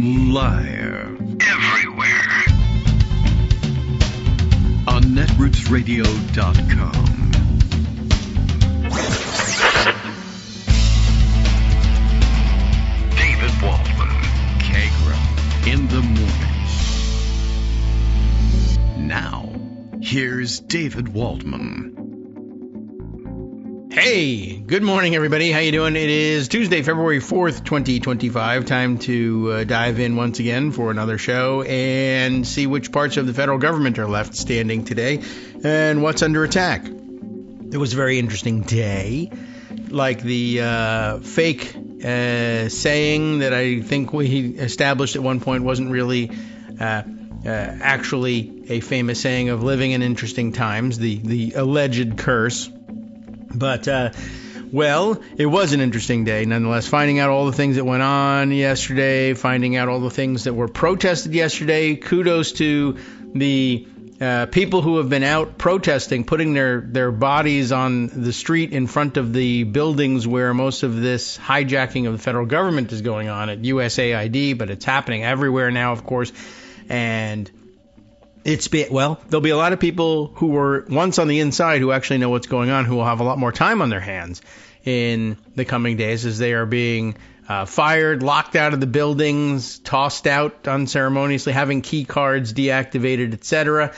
Liar. Everywhere. On netrootsradio.com. David Waldman. Kagro. In the morning. Now, here's David Waldman. Hey, good morning, everybody. How you doing? It is Tuesday, February 4th, 2025. Time to dive in once again for another show and see which parts of the federal government are left standing today and what's under attack. It was a very interesting day, like the fake saying that I think we established at one point wasn't really actually a famous saying of living in interesting times, the alleged curse. But, well, it was an interesting day, nonetheless, finding out all the things that went on yesterday, finding out all the things that were protested yesterday. Kudos to the people who have been out protesting, putting their bodies on the street in front of the buildings where most of this hijacking of the federal government is going on at USAID, but it's happening everywhere now, of course, and there'll be a lot of people who were once on the inside who actually know what's going on, who will have a lot more time on their hands in the coming days as they are being fired, locked out of the buildings, tossed out unceremoniously, having key cards deactivated, etc.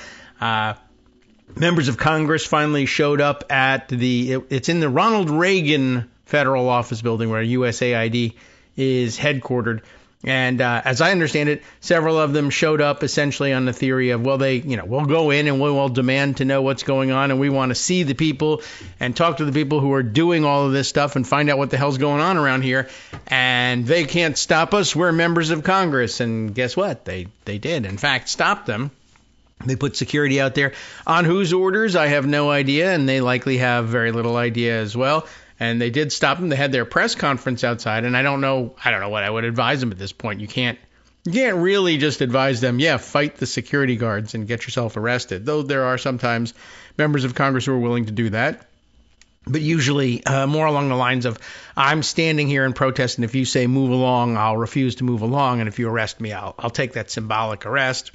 Members of Congress finally showed up at it's in the Ronald Reagan Federal Office Building where USAID is headquartered. And as I understand it, several of them showed up essentially on the theory of, we'll go in and we'll demand to know what's going on, and we want to see the people and talk to the people who are doing all of this stuff and find out what the hell's going on around here. And they can't stop us. We're members of Congress. And guess what? They did, in fact, stop them. They put security out there. On whose orders, I have no idea, and they likely have very little idea as well. And they did stop them. They had their press conference outside, and I don't know what I would advise them at this point. You can't really just advise them, fight the security guards and get yourself arrested, though there are sometimes members of Congress who are willing to do that. But usually more along the lines of, I'm standing here in protest, and if you say move along, I'll refuse to move along, and if you arrest me, I'll take that symbolic arrest.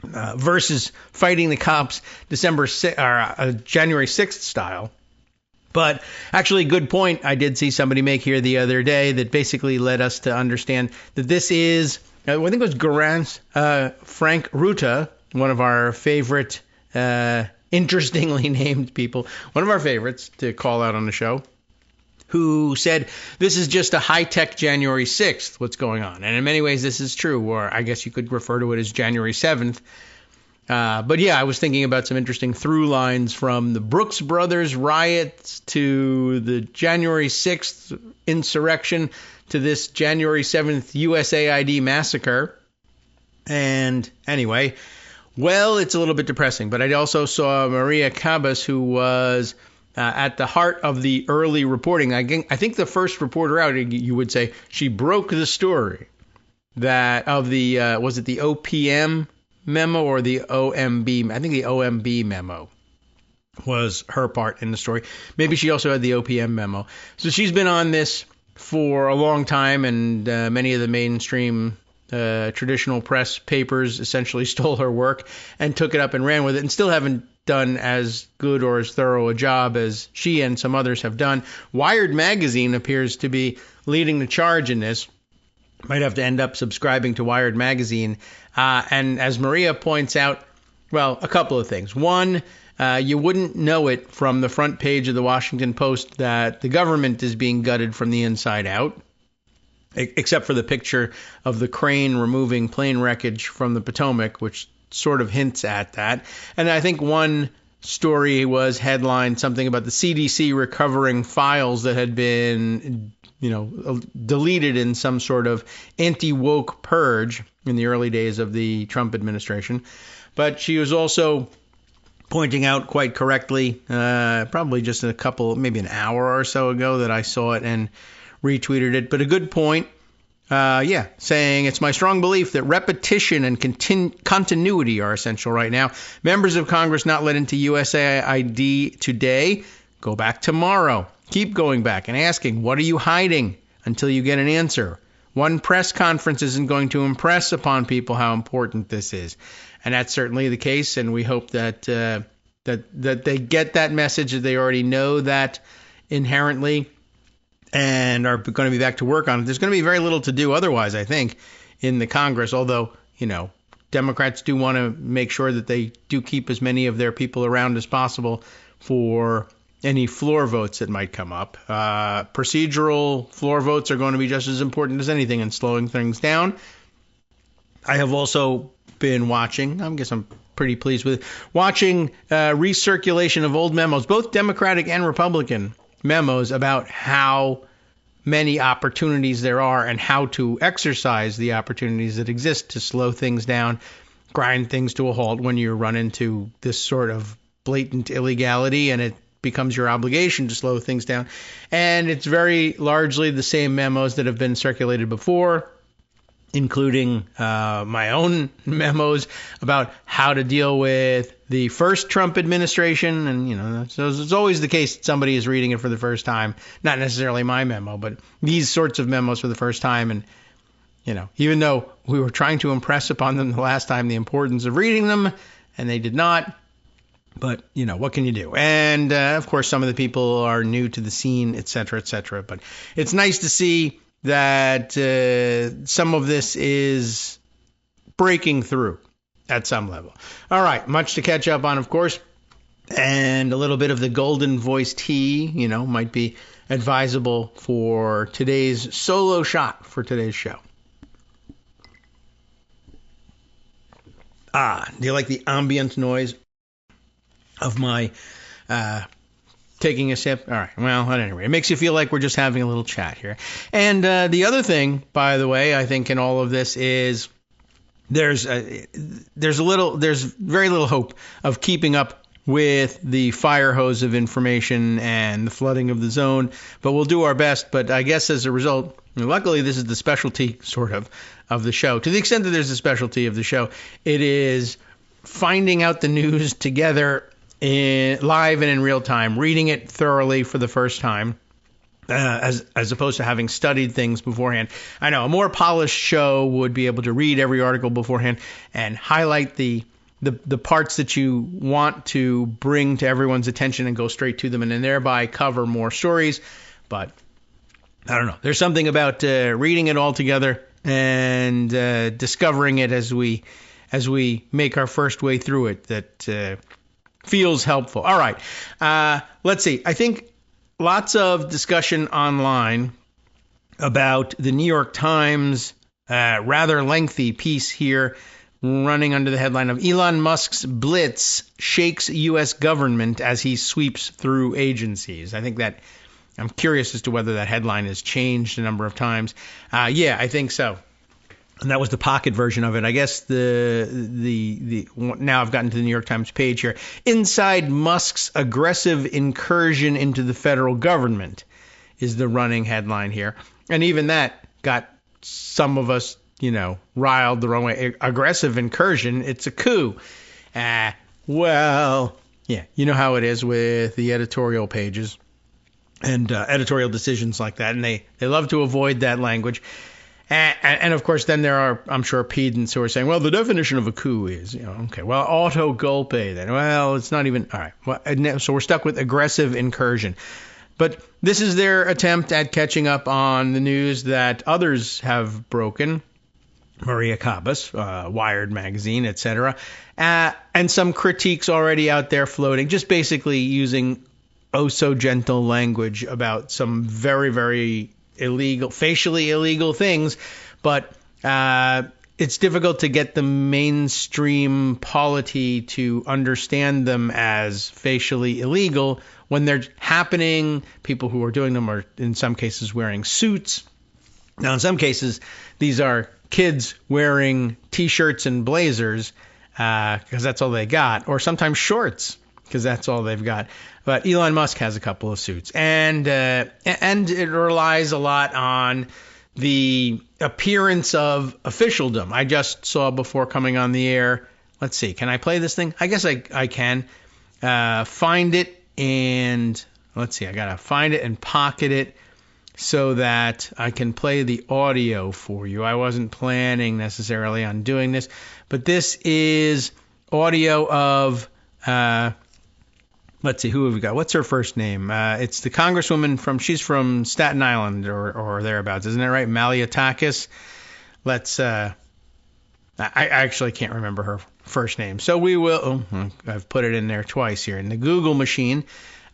Versus fighting the cops January 6th style. But actually, good point I did see somebody make here the other day that basically led us to understand that this is, I think it was Frank Ruta, one of our favorite, interestingly named people, one of our favorites to call out on the show, who said this is just a high-tech January 6th, what's going on. And in many ways, this is true, or I guess you could refer to it as January 7th. But I was thinking about some interesting through lines from the Brooks Brothers riots to the January 6th insurrection to this January 7th USAID massacre. And anyway, it's a little bit depressing. But I also saw Maria Cabas, who was at the heart of the early reporting. I think the first reporter out, you would say, she broke the story that of the, was it the OPM memo or the OMB? I think the OMB memo was her part in the story. Maybe she also had the OPM memo. So she's been on this for a long time, and many of the mainstream traditional press papers essentially stole her work and took it up and ran with it, and still haven't done as good or as thorough a job as she and some others have done. Wired magazine appears to be leading the charge in this. Might have to end up subscribing to Wired magazine. And as Maria points out, a couple of things. One, you wouldn't know it from the front page of the Washington Post that the government is being gutted from the inside out, except for the picture of the crane removing plane wreckage from the Potomac, which sort of hints at that. And I think one story was headlined something about the CDC recovering files that had been deleted in some sort of anti-woke purge in the early days of the Trump administration. But she was also pointing out quite correctly, probably just maybe an hour or so ago that I saw it and retweeted it. But a good point, saying it's my strong belief that repetition and continuity are essential right now. Members of Congress not let into USAID today, go back tomorrow. Keep going back and asking, what are you hiding until you get an answer? one press conference isn't going to impress upon people how important this is. And that's certainly the case, and we hope that that they get that message, that they already know that inherently and are going to be back to work on it. There's going to be very little to do otherwise, I think, in the Congress, although, Democrats do want to make sure that they do keep as many of their people around as possible for any floor votes that might come up. Procedural floor votes are going to be just as important as anything in slowing things down. I have also been watching, I guess I'm pretty pleased with it, watching recirculation of old memos, both Democratic and Republican memos, about how many opportunities there are and how to exercise the opportunities that exist to slow things down, grind things to a halt when you run into this sort of blatant illegality and it becomes your obligation to slow things down. And it's very largely the same memos that have been circulated before, including my own memos about how to deal with the first Trump administration. And, so it's always the case that somebody is reading it for the first time, not necessarily my memo, but these sorts of memos for the first time. And, even though we were trying to impress upon them the last time the importance of reading them, and they did not. But, what can you do? And, of course, some of the people are new to the scene, et cetera, et cetera. But it's nice to see that some of this is breaking through at some level. All right, much to catch up on, of course, and a little bit of the golden voice tea, might be advisable for today's solo shot for today's show. Do you like the ambient noise of my taking a sip? All right. Well, at any rate, it makes you feel like we're just having a little chat here. And the other thing, by the way, I think in all of this is there's very little hope of keeping up with the fire hose of information and the flooding of the zone, but we'll do our best. But I guess as a result, luckily this is the specialty sort of the show. To the extent that there's a specialty of the show, it is finding out the news together live and in real time, reading it thoroughly for the first time, as opposed to having studied things beforehand. I know a more polished show would be able to read every article beforehand and highlight the parts that you want to bring to everyone's attention and go straight to them, and then thereby cover more stories. But I don't know. There's something about reading it all together and discovering it as we make our first way through it that feels helpful. All right. Let's see. I think lots of discussion online about the New York Times rather lengthy piece here running under the headline of Elon Musk's Blitz shakes U.S. government as he sweeps through agencies. I think that I'm curious as to whether that headline has changed a number of times. Yeah, I think so. And that was the pocket version of it. I guess the now I've gotten to the New York Times page here. Inside Musk's aggressive incursion into the federal government is the running headline here. And even that got some of us, riled the wrong way. Aggressive incursion, it's a coup. Well, yeah, you know how it is with the editorial pages and editorial decisions like that. And they love to avoid that language. And of course, then there are, I'm sure, pedants who are saying, well, the definition of a coup is, okay, well, auto golpe then. Well, it's not even, all right. Well, so we're stuck with aggressive incursion. But this is their attempt at catching up on the news that others have broken. Maria Cabas, Wired magazine, etc. And some critiques already out there floating, just basically using oh-so-gentle language about some very, very illegal, facially illegal things, but it's difficult to get the mainstream polity to understand them as facially illegal when they're happening. People who are doing them are, in some cases, wearing suits. Now, in some cases, these are kids wearing T-shirts and blazers because that's all they got, or sometimes shorts because that's all they've got. But Elon Musk has a couple of suits, and it relies a lot on the appearance of officialdom. I just saw before coming on the air. Let's see, can I play this thing? I guess I can. Find it and let's see. I gotta find it and pocket it. so that I can play the audio for you. I wasn't planning necessarily on doing this, but this is audio of, let's see, who have we got? What's her first name? It's the Congresswoman she's from Staten Island or thereabouts, isn't it right? Malliotakis. I actually can't remember her first name. So we will, I've put it in there twice here in the Google machine.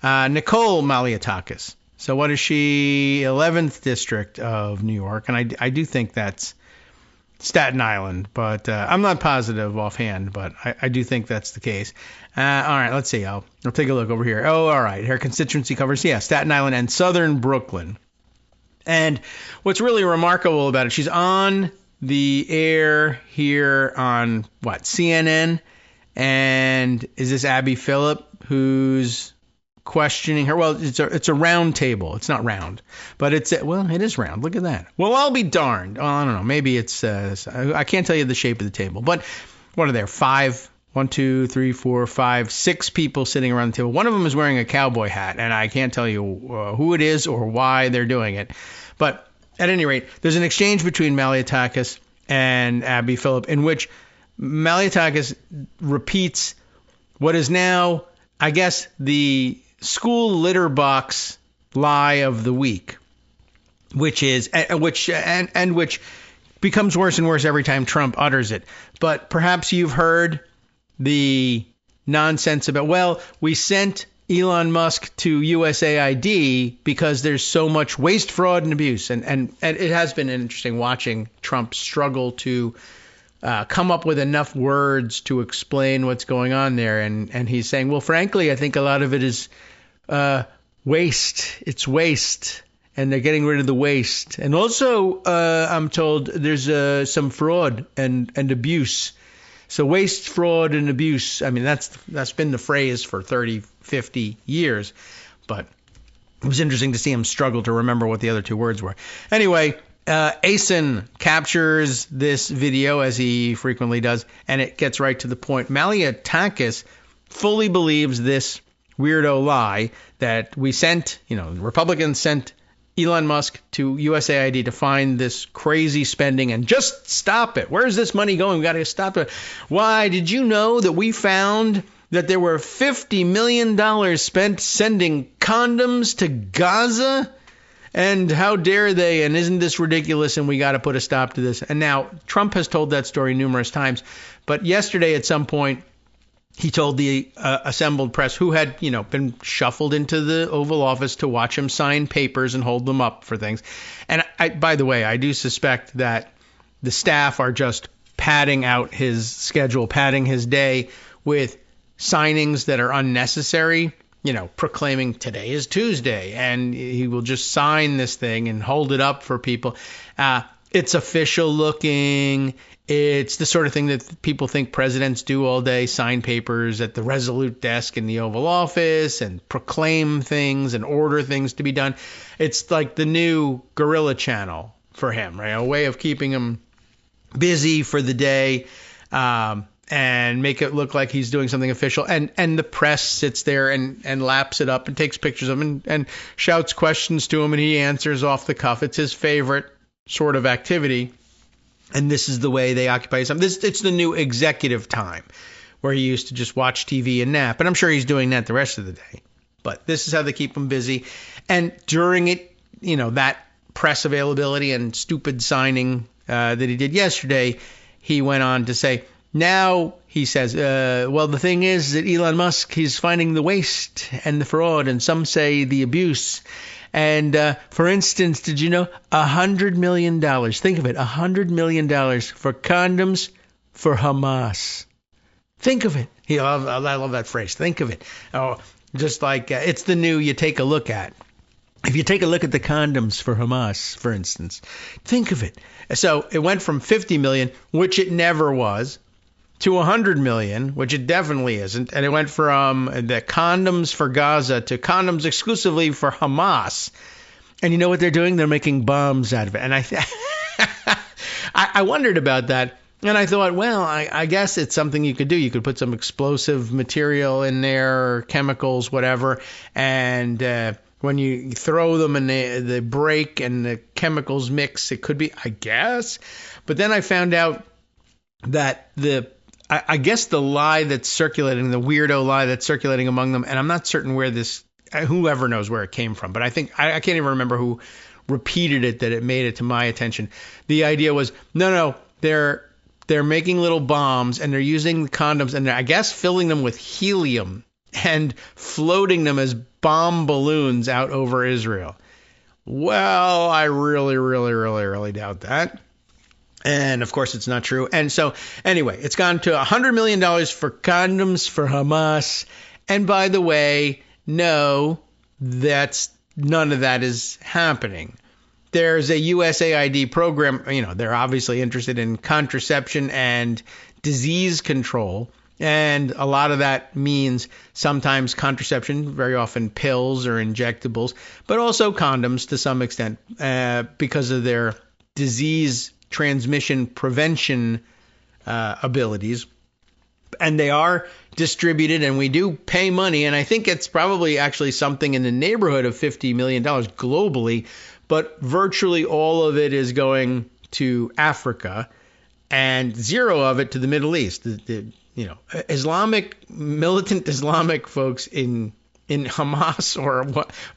Nicole Malliotakis. So what is she? 11th District of New York. And I do think that's Staten Island, but I'm not positive offhand, but I do think that's the case. All right, let's see. I'll take a look over here. Oh, all right. Her constituency covers, Staten Island and southern Brooklyn. And what's really remarkable about it, she's on the air here on, CNN? And is this Abby Phillip who's questioning her? Well, it's a round table. It's not round, but it is round. Look at that. Well, I'll be darned. Oh, I don't know. Maybe it's I can't tell you the shape of the table, but what are there? 6 people sitting around the table. One of them is wearing a cowboy hat, and I can't tell you who it is or why they're doing it. But at any rate, there's an exchange between Malliotakis and Abby Phillip in which Malliotakis repeats what is now, I guess, the school litter box lie of the week, which becomes worse and worse every time Trump utters it. But perhaps you've heard the nonsense about, we sent Elon Musk to USAID because there's so much waste, fraud, and abuse. And it has been interesting watching Trump struggle to come up with enough words to explain what's going on there. And he's saying, well, frankly, I think a lot of it is waste. It's waste. And they're getting rid of the waste. And also, I'm told there's some fraud and abuse. So waste, fraud, and abuse, I mean, that's been the phrase for 30, 50 years. But it was interesting to see him struggle to remember what the other two words were. Anyway, Asen captures this video, as he frequently does, and it gets right to the point. Malliotakis fully believes this weirdo lie that we sent, Republicans sent Elon Musk to USAID to find this crazy spending and just stop it. Where's this money going? We got to stop it. Why, did you know that we found that there were $50 million spent sending condoms to Gaza? And how dare they? And isn't this ridiculous? And we got to put a stop to this. And now Trump has told that story numerous times. But yesterday at some point, he told the assembled press, who had, been shuffled into the Oval Office to watch him sign papers and hold them up for things. And by the way, I do suspect that the staff are just padding out his schedule, padding his day with signings that are unnecessary, proclaiming today is Tuesday, and he will just sign this thing and hold it up for people. It's official looking. It's the sort of thing that people think presidents do all day, sign papers at the Resolute desk in the Oval Office and proclaim things and order things to be done. It's like the new guerrilla channel for him, right? A way of keeping him busy for the day and make it look like he's doing something official. And the press sits there and laps it up and takes pictures of him and shouts questions to him, and he answers off the cuff. It's his favorite sort of activity. And this is the way they occupy his time. It's the new executive time, where he used to just watch TV and nap. And I'm sure he's doing that the rest of the day. But this is how they keep him busy. And during it, that press availability and stupid signing that he did yesterday, he went on to say, now he says, the thing is that Elon Musk, he's finding the waste and the fraud, and some say the abuse. And for instance, did you know $100 million? Think of it, $100 million for condoms for Hamas. Think of it. I love that phrase. Think of it. Oh, just like it's the new you take a look at. If you take a look at the condoms for Hamas, for instance, think of it. So it went from 50 million, which it never was, to 100 million, which it definitely isn't. And it went from the condoms for Gaza to condoms exclusively for Hamas. And you know what they're doing? They're making bombs out of it. And I wondered about that. And I thought, well, I guess it's something you could do. You could put some explosive material in there, or chemicals, whatever, and when you throw them and they break and the chemicals mix, it could be, I guess. But then I found out that I guess the lie that's circulating, the weirdo lie that's circulating among them, and I'm not certain where whoever knows where it came from, but I think, I can't even remember who repeated it, that it made it to my attention. The idea was, no, they're making little bombs and they're using condoms and they're, I guess, filling them with helium and floating them as bomb balloons out over Israel. Well, I really, really, really, really doubt that. And of course, it's not true. And so anyway, it's gone to $100 million for condoms for Hamas. And by the way, no, none of that is happening. There's a USAID program. They're obviously interested in contraception and disease control. And a lot of that means sometimes contraception, very often pills or injectables, but also condoms to some extent because of their disease transmission prevention abilities. And they are distributed, and we do pay money. And I think it's probably actually something in the neighborhood of $50 million globally. But virtually all of it is going to Africa and zero of it to the Middle East. Militant Islamic folks in Hamas or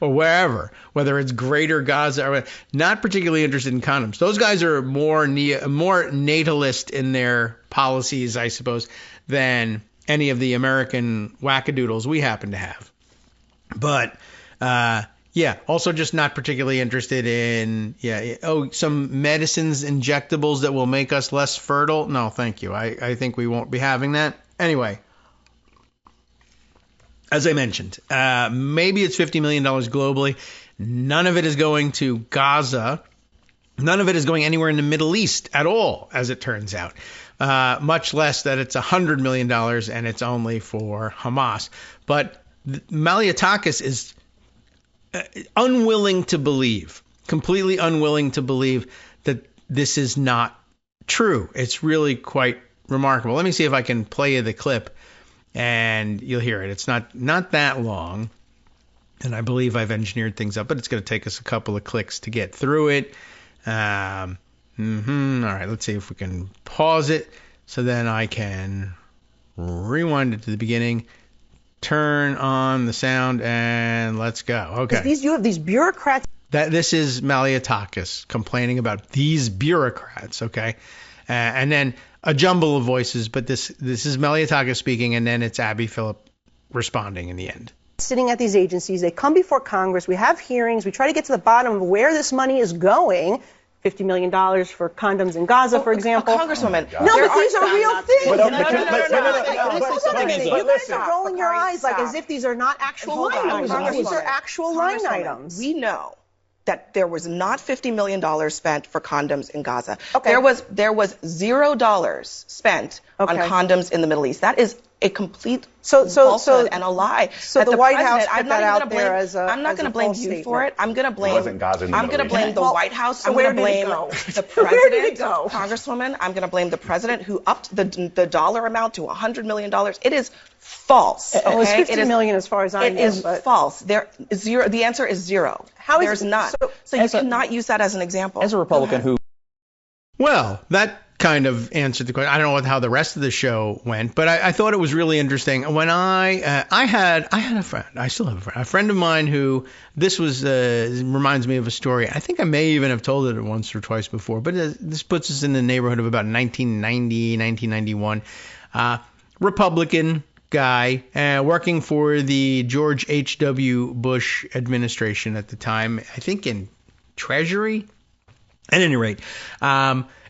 wherever, whether it's Greater Gaza or not particularly interested in condoms. Those guys are more natalist in their policies, I suppose, than any of the American wackadoodles we happen to have. But also just not particularly interested in some medicines, injectables that will make us less fertile. No, thank you. I think we won't be having that. Anyway, as I mentioned, maybe it's $50 million globally. None of it is going to Gaza. None of it is going anywhere in the Middle East at all, as it turns out. Much less that it's $100 million and it's only for Hamas. But Malliotakis is completely unwilling to believe that this is not true. It's really quite remarkable. Let me see if I can play you the clip and you'll hear it. It's not that long, and I believe I've engineered things up, but it's going to take us a couple of clicks to get through it. All right, let's see if we can pause it so then I can rewind it to the beginning. Turn on the sound and let's go. Okay. You have these bureaucrats. This is Malliotakis complaining about these bureaucrats. Okay. And then a jumble of voices, but this is Malliotakis speaking, and then it's Abby Phillip responding in the end. Sitting at these agencies, they come before Congress, we have hearings, we try to get to the bottom of where this money is going. $50 million for condoms in Gaza, for example. Congresswoman, no, but these are real things. No. You guys are rolling your eyes like as if these are not actual line items. These are actual line items. We know that there was not $50 million spent for condoms in Gaza. Okay. There was $0 spent on condoms in the Middle East. That is a complete falsehood and a lie. So the White House put that out there as a I'm not going to blame you for it. I'm going to blame the White House. So I'm going to blame the president. Where did it go? Congresswoman, I'm going to blame the president who upped the dollar amount to $100 million. It is false. Okay? Well, it's $50 million as far as I know. It is false. There is zero. The answer is zero. There's none. So you cannot use that as an example. As a Republican who... Well, that kind of answered the question. I don't know how the rest of the show went, but I thought it was really interesting. When I had a friend, I still have a friend of mine who, this was, reminds me of a story. I think I may even have told it once or twice before, but this puts us in the neighborhood of about 1990, 1991. Republican guy working for the George H.W. Bush administration at the time, I think in Treasury. At any rate,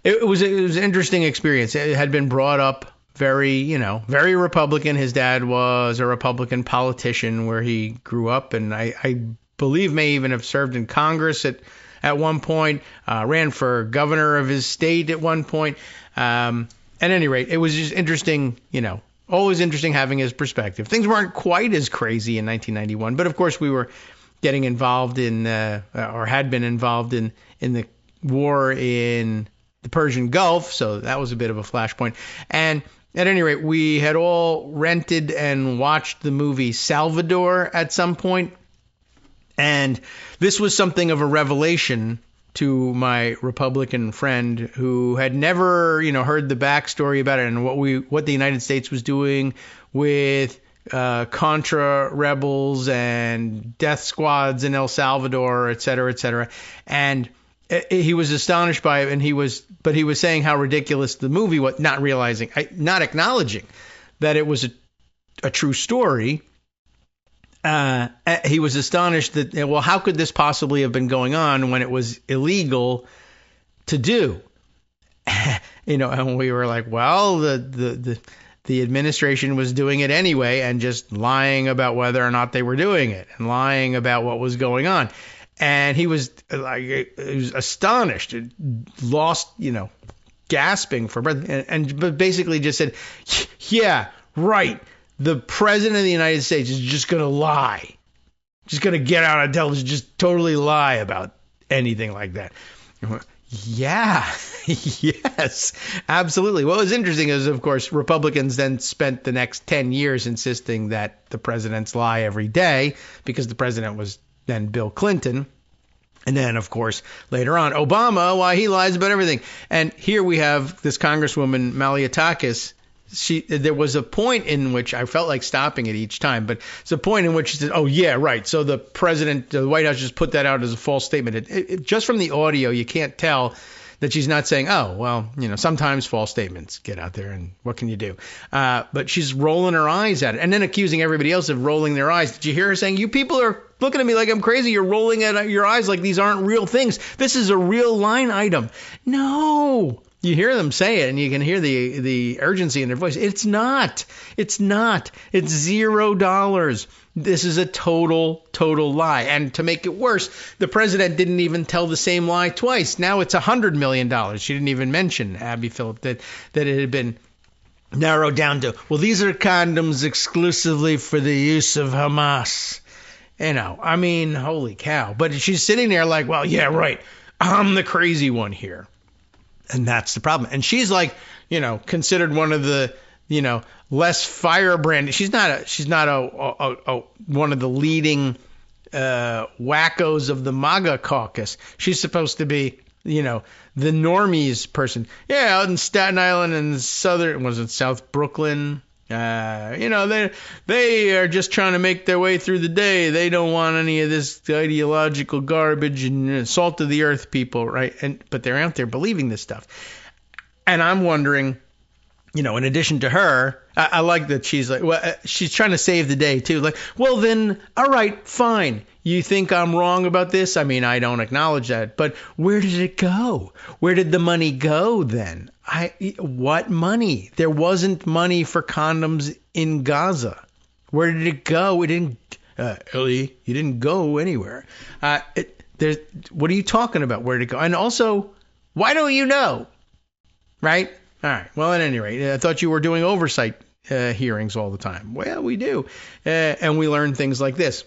it was an interesting experience. It had been brought up very Republican. His dad was a Republican politician where he grew up, and I believe may even have served in Congress at one point, ran for governor of his state at one point. At any rate, it was just interesting, always interesting having his perspective. Things weren't quite as crazy in 1991, but of course we were getting involved in, or had been involved in the war in the Persian Gulf, so that was a bit of a flashpoint. And at any rate, we had all rented and watched the movie Salvador at some point. And this was something of a revelation to my Republican friend who had never, heard the backstory about it and what the United States was doing with Contra rebels and death squads in El Salvador, et cetera, et cetera. And he was astonished by it, but he was saying how ridiculous the movie was, not acknowledging that it was a true story. He was astonished that, well, how could this possibly have been going on when it was illegal to do? And we were like, well, the administration was doing it anyway and just lying about whether or not they were doing it and lying about what was going on. And he was astonished, lost, gasping for breath, but basically just said, yeah, right. The president of the United States is just going to lie, just going to get out on television, just totally lie about anything like that. Yeah, yes, absolutely. What was interesting is, of course, Republicans then spent the next 10 years insisting that the presidents lie every day because the president was then Bill Clinton. And then, of course, later on, Obama, why he lies about everything. And here we have this Congresswoman, Malliotakis. There was a point in which I felt like stopping it each time, but it's a point in which she said, oh, yeah, right. So the White House just put that out as a false statement. Just from the audio, you can't tell that she's not saying, oh, well, sometimes false statements get out there and what can you do? But she's rolling her eyes at it and then accusing everybody else of rolling their eyes. Did you hear her saying, you people are looking at me like I'm crazy. You're rolling at your eyes like these aren't real things. This is a real line item. No. You hear them say it and you can hear the urgency in their voice. It's not. It's $0. This is a total lie. And to make it worse, the president didn't even tell the same lie twice. Now it's $100 million. She didn't even mention, Abby Phillip, that it had been narrowed down to, well, these are condoms exclusively for the use of Hamas. Holy cow. But she's sitting there like, well, yeah, right. I'm the crazy one here. And that's the problem. And she's like, considered one of the, less firebrand. She's not one of the leading wackos of the MAGA caucus. She's supposed to be, the normies person. Yeah, out in Staten Island and South Brooklyn. They are just trying to make their way through the day. They don't want any of this ideological garbage and salt of the earth people, right? But they're out there believing this stuff. And I'm wondering, in addition to her, I like that she's like, well, she's trying to save the day too. Like, well then, all right, fine. You think I'm wrong about this? I don't acknowledge that. But where did it go? Where did the money go then? What money? There wasn't money for condoms in Gaza. Where did it go? It didn't. Ellie, you didn't go anywhere. What are you talking about? Where did it go? And also, why don't you know? Right? All right. Well, at any rate, I thought you were doing oversight hearings all the time. Well, we do, and we learn things like this.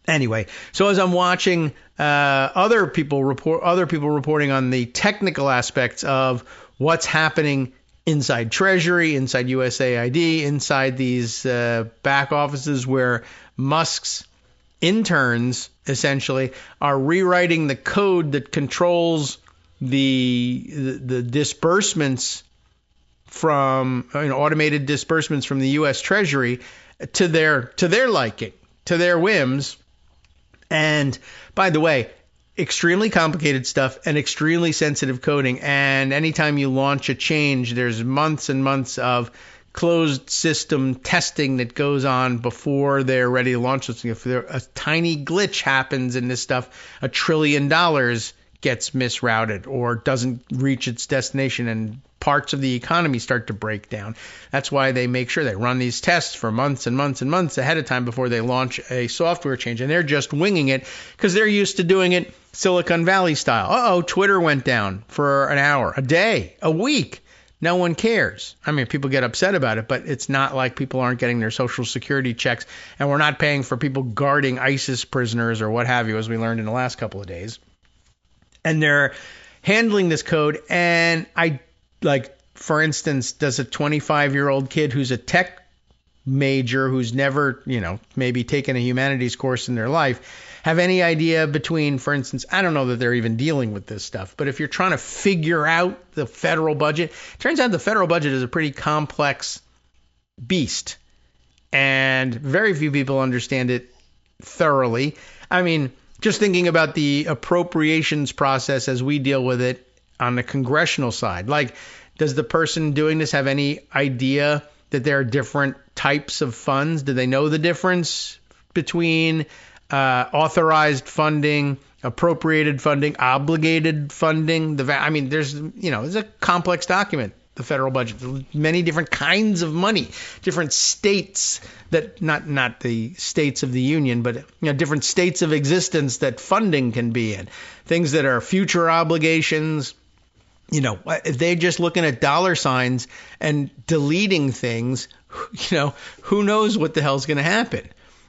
Anyway, so as I'm watching other people reporting on the technical aspects of what's happening inside Treasury, inside USAID, inside these back offices where Musk's interns essentially are rewriting the code that controls the disbursements from automated disbursements from the U.S. Treasury to their liking, to their whims. And by the way, extremely complicated stuff and extremely sensitive coding. And anytime you launch a change, there's months and months of closed system testing that goes on before they're ready to launch this. If a tiny glitch happens in this stuff, $1 trillion gets misrouted or doesn't reach its destination and parts of the economy start to break down. That's why they make sure they run these tests for months and months and months ahead of time before they launch a software change. And they're just winging it because they're used to doing it Silicon Valley style. Twitter went down for an hour, a day, a week. No one cares. People get upset about it, but it's not like people aren't getting their Social Security checks, and we're not paying for people guarding ISIS prisoners or what have you, as we learned in the last couple of days. And they're handling this code, and for instance, does a 25-year-old kid who's a tech major who's never, maybe taken a humanities course in their life, have any idea between, for instance, I don't know that they're even dealing with this stuff, but if you're trying to figure out the federal budget, it turns out the federal budget is a pretty complex beast, and very few people understand it thoroughly. I mean, just thinking about the appropriations process as we deal with it on the congressional side, like, does the person doing this have any idea that there are different types of funds? Do they know the difference between authorized funding, appropriated funding, obligated funding? I mean, there's a complex document, the federal budget. Many different kinds of money, different states that not the states of the union, but different states of existence that funding can be in. Things that are future obligations. If they're just looking at dollar signs and deleting things, who knows what the hell's going to happen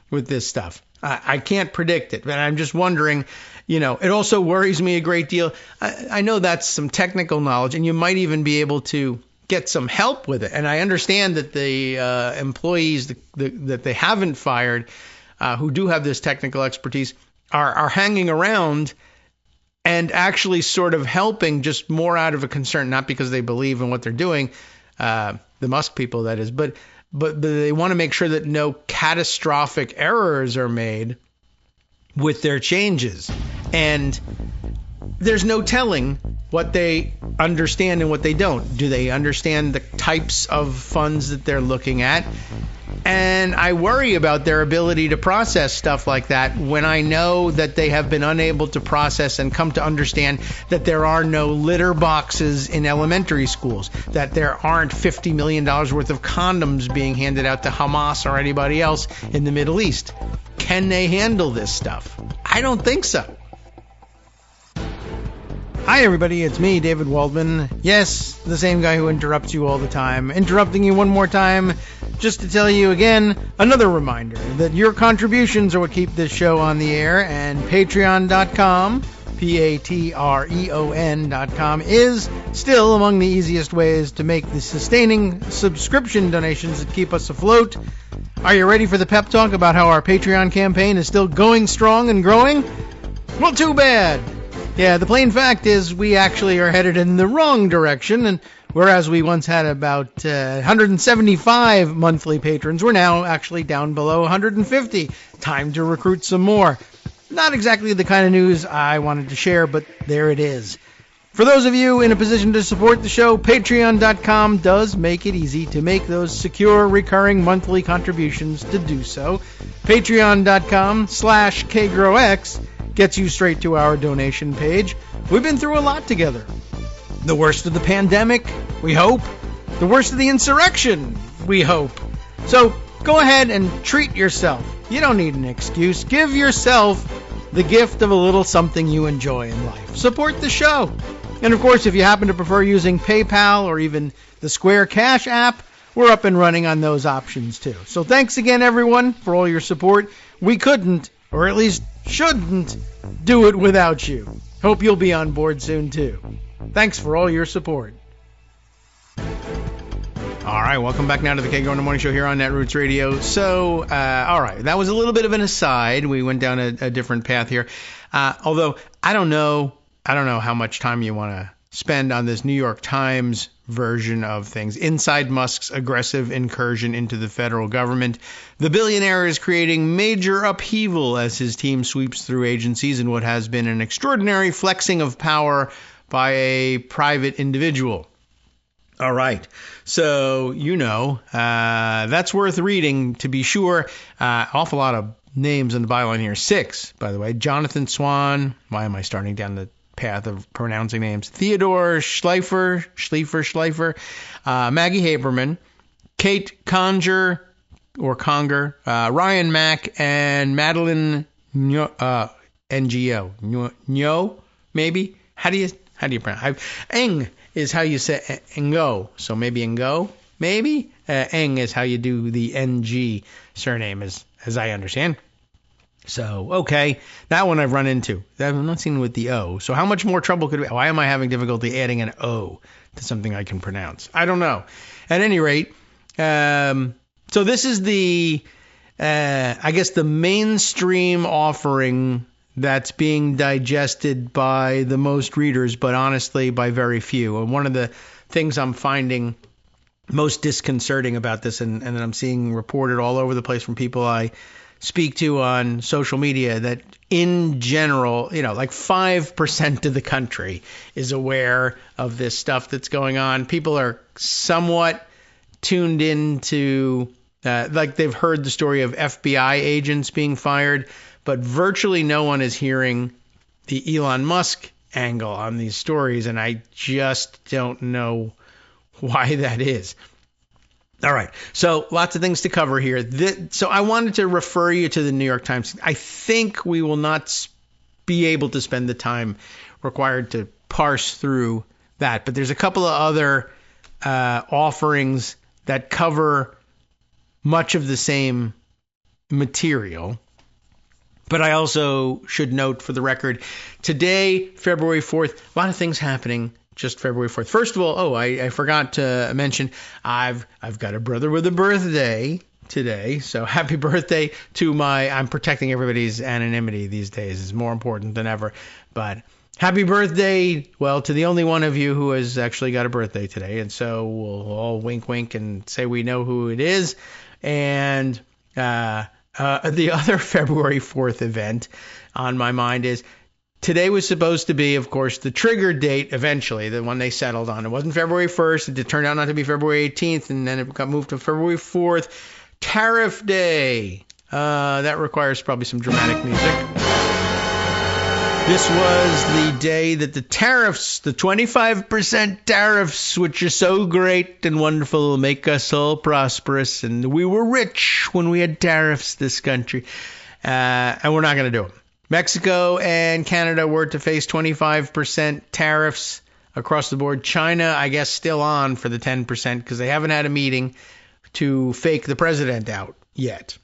with this stuff? I can't predict it, but I'm just wondering, it also worries me a great deal. I know that's some technical knowledge, and you might even be able to get some help with it. And I understand that the employees that they haven't fired, who do have this technical expertise, are hanging around and actually sort of helping just more out of a concern, not because they believe in what they're doing, the Musk people, that is, but they want to make sure that no catastrophic errors are made with their changes. And there's no telling what they understand and what they don't. Do they understand the types of funds that they're looking at? And I worry about their ability to process stuff like that when I know that they have been unable to process and come to understand that there are no litter boxes in elementary schools, that there aren't $50 million worth of condoms being handed out to Hamas or anybody else in the Middle East. Can they handle this stuff? I don't think so. Hi, everybody. It's me, David Waldman. Yes, the same guy who interrupts you all the time. Interrupting you one more time just to tell you again, another reminder that your contributions are what keep this show on the air, and Patreon.com, Patreon.com, is still among the easiest ways to make the sustaining subscription donations that keep us afloat. Are you ready for the pep talk about how our Patreon campaign is still going strong and growing? Well, too bad. Yeah, the plain fact is we actually are headed in the wrong direction, and whereas we once had about 175 monthly patrons, we're now actually down below 150. Time to recruit some more. Not exactly the kind of news I wanted to share, but there it is. For those of you in a position to support the show, Patreon.com does make it easy to make those secure, recurring monthly contributions to do so. Patreon.com/KagroX gets you straight to our donation page. We've been through a lot together. The worst of the pandemic, we hope. The worst of the insurrection, we hope. So go ahead and treat yourself. You don't need an excuse. Give yourself the gift of a little something you enjoy in life. Support the show. And of course, if you happen to prefer using PayPal or even the Square Cash app, we're up and running on those options too. So thanks again, everyone, for all your support. We couldn't, or at least shouldn't, do it without you. Hope you'll be on board soon too. Thanks for all your support. All right, welcome back now to the Kagro in the Morning Show here on Netroots Radio. So, all right, that was a little bit of an aside. We went down a different path here. Although I don't know how much time you want to spend on this New York Times version of things. Inside Musk's aggressive incursion into the federal government, the billionaire is creating major upheaval as his team sweeps through agencies in what has been an extraordinary flexing of power by a private individual. All right. So, that's worth reading to be sure. Awful lot of names in the byline here. 6, by the way. Jonathan Swan. Why am I starting down the path of pronouncing names? Theodore Schleifer, Maggie Haberman, Kate Conger, Ryan Mack, and Madeline NGO. Nyo, maybe? How do you pronounce? Eng is how you say Ngo, so maybe Ngo, maybe? Eng is how you do the NG surname, as I understand. So, okay, that one I've run into. I'm not seeing with the O. So how much more trouble could it be? Why am I having difficulty adding an O to something I can pronounce? I don't know. At any rate, so this is the I guess, the mainstream offering that's being digested by the most readers, but honestly by very few. And one of the things I'm finding most disconcerting about this, and that I'm seeing reported all over the place from people I speak to on social media, that in general, like 5% of the country is aware of this stuff that's going on. People are somewhat tuned into, like they've heard the story of FBI agents being fired, but virtually no one is hearing the Elon Musk angle on these stories, and I just don't know why that is. All right, so lots of things to cover here. So I wanted to refer you to the New York Times. I think we will not be able to spend the time required to parse through that, but there's a couple of other offerings that cover much of the same material. But I also should note for the record, today, February 4th, a lot of things happening just February 4th. First of all, I forgot to mention, I've got a brother with a birthday today. So happy birthday to I'm protecting everybody's anonymity these days. It's more important than ever. But happy birthday, well, to the only one of you who has actually got a birthday today. And so we'll all wink, wink and say we know who it is. And the other February 4th event on my mind is today was supposed to be, of course, the trigger date eventually, the one they settled on. It wasn't February 1st. It turned out not to be February 18th, and then it got moved to February 4th. Tariff Day. That requires probably some dramatic music. This was the day that the tariffs, the 25% tariffs, which are so great and wonderful, make us all prosperous. And we were rich when we had tariffs, this country. And we're not going to do them. Mexico and Canada were to face 25% tariffs across the board. China, I guess, still on for the 10% because they haven't had a meeting to fake the president out yet.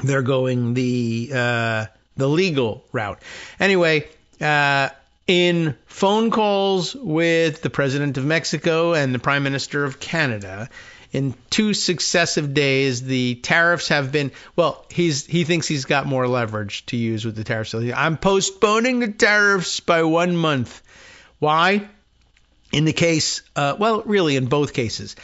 They're going the legal route. Anyway, in phone calls with the president of Mexico and the prime minister of Canada, in 2 successive days, the tariffs have been, well, he thinks he's got more leverage to use with the tariffs. So I'm postponing the tariffs by 1 month. Why? In the case, really in both cases.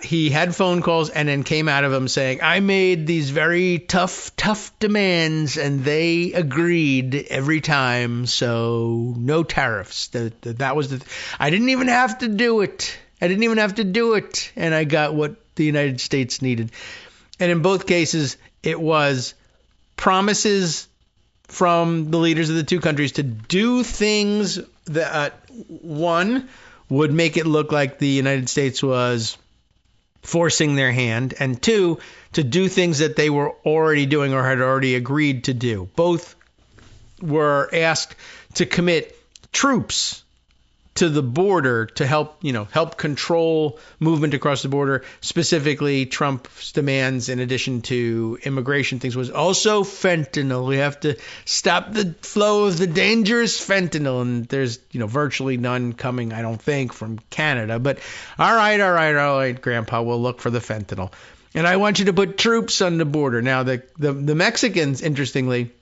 He had phone calls and then came out of them saying, I made these very tough demands and they agreed every time. So no tariffs. That was I didn't even have to do it. And I got what the United States needed. And in both cases, it was promises from the leaders of the two countries to do things that, one, would make it look like the United States was forcing their hand, and two, to do things that they were already doing or had already agreed to do. Both were asked to commit troops to the border to help control movement across the border. Specifically, Trump's demands, in addition to immigration things, was also fentanyl. We have to stop the flow of the dangerous fentanyl, and there's virtually none coming, I don't think, from Canada. But all right, Grandpa, we'll look for the fentanyl. And I want you to put troops on the border. Now, the Mexicans, interestingly,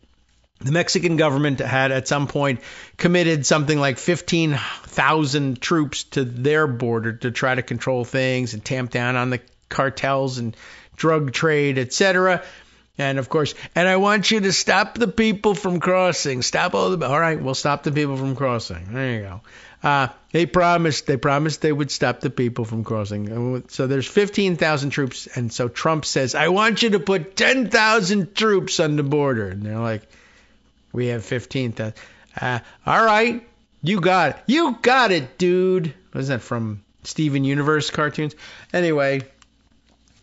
the Mexican government had at some point committed something like 15,000 troops to their border to try to control things and tamp down on the cartels and drug trade, etc. And of course, and I want you to stop the people from crossing. All right, we'll stop the people from crossing. There you go. They promised they would stop the people from crossing. So there's 15,000 troops. And so Trump says, I want you to put 10,000 troops on the border. And they're like, we have 15,000. All right, you got it, dude. What is that from Steven Universe cartoons? Anyway,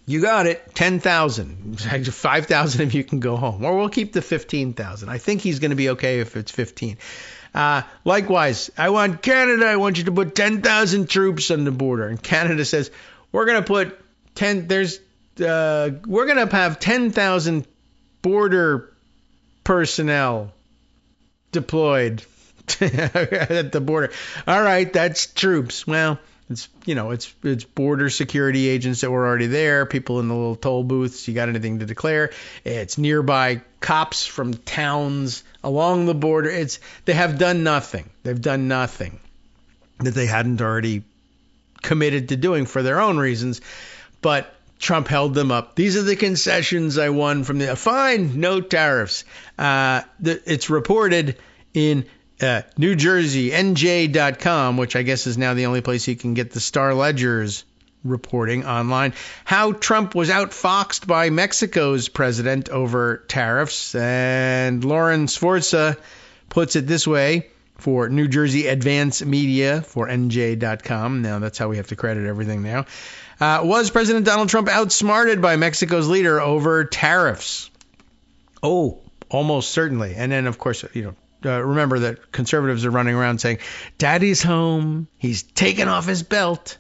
you got it. 10,000. 5,000 of you can go home, or we'll keep the 15,000. I think he's going to be okay if it's 15. Likewise, I want Canada. I want you to put 10,000 troops on the border. And Canada says we're going to put 10. We're going to have 10,000 border personnel deployed at the border. All right, that's troops. Well, It's border security agents that were already there, people in the little toll booths. You got anything to declare? It's nearby cops from towns along the border. They have done nothing. They've done nothing that they hadn't already committed to doing for their own reasons. But Trump held them up. These are the concessions I won from the fine, no tariffs. It's reported in New Jersey, NJ.com, which I guess is now the only place you can get the Star Ledger's reporting online, how Trump was outfoxed by Mexico's president over tariffs. And Lauren Sforza puts it this way for New Jersey Advance Media for NJ.com. Now, that's how we have to credit everything now. Was President Donald Trump outsmarted by Mexico's leader over tariffs? Oh, almost certainly. And then, of course, remember that conservatives are running around saying, Daddy's home. He's taken off his belt.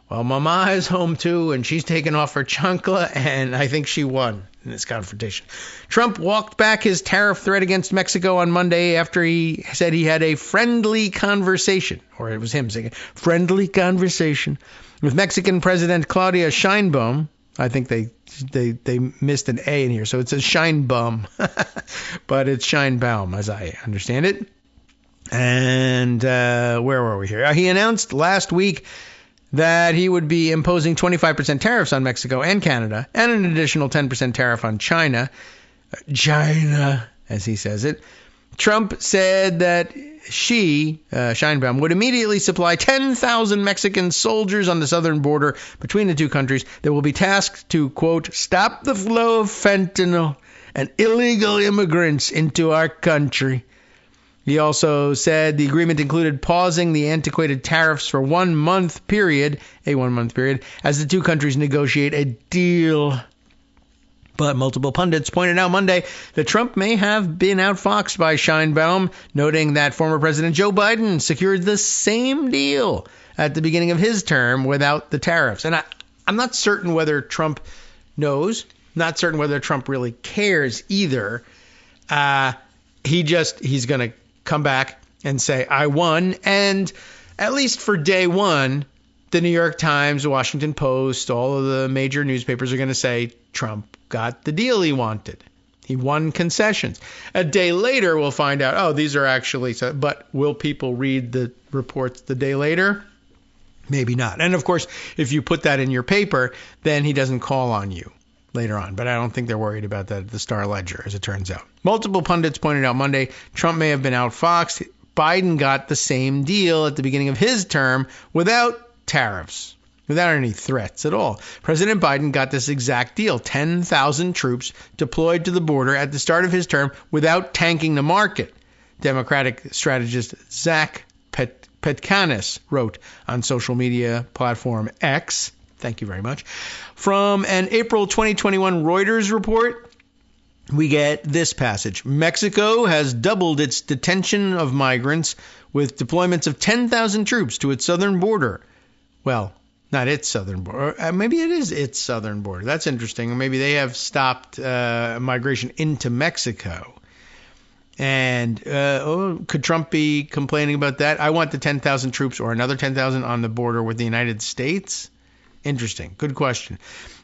Well, Mama is home, too, and she's taken off her chancla, and I think she won in this confrontation. Trump walked back his tariff threat against Mexico on Monday after he said he had a friendly conversation, or it was him saying, friendly conversation, with Mexican President Claudia Sheinbaum. I think they missed an A in here, so it says Sheinbaum, but it's Sheinbaum, as I understand it. And where were we here? He announced last week that he would be imposing 25% tariffs on Mexico and Canada, and an additional 10% tariff on China, as he says it. Trump said that Sheinbaum, would immediately supply 10,000 Mexican soldiers on the southern border between the two countries that will be tasked to, quote, stop the flow of fentanyl and illegal immigrants into our country. He also said the agreement included pausing the antiquated tariffs for a 1 month period, as the two countries negotiate a deal. But multiple pundits pointed out Monday that Trump may have been outfoxed by Sheinbaum, noting that former President Joe Biden secured the same deal at the beginning of his term without the tariffs. And I'm not certain whether Trump knows, not certain whether Trump really cares either. He's going to come back and say, I won. And at least for day one, the New York Times, the Washington Post, all of the major newspapers are going to say Trump got the deal he wanted. He won concessions. A day later, we'll find out, these are actually, but will people read the reports the day later? Maybe not. And of course, if you put that in your paper, then he doesn't call on you later on. But I don't think they're worried about that at the Star Ledger, as it turns out. Multiple pundits pointed out Monday, Trump may have been outfoxed. Biden got the same deal at the beginning of his term without tariffs, without any threats at all. President Biden got this exact deal, 10,000 troops deployed to the border at the start of his term without tanking the market. Democratic strategist Zach Petkanis wrote on social media platform X. Thank you very much. From an April 2021 Reuters report, we get this passage. Mexico has doubled its detention of migrants with deployments of 10,000 troops to its southern border. Well, not its southern border. Maybe it is its southern border. That's interesting. Maybe they have stopped migration into Mexico. And could Trump be complaining about that? I want the 10,000 troops or another 10,000 on the border with the United States. Interesting. Good question.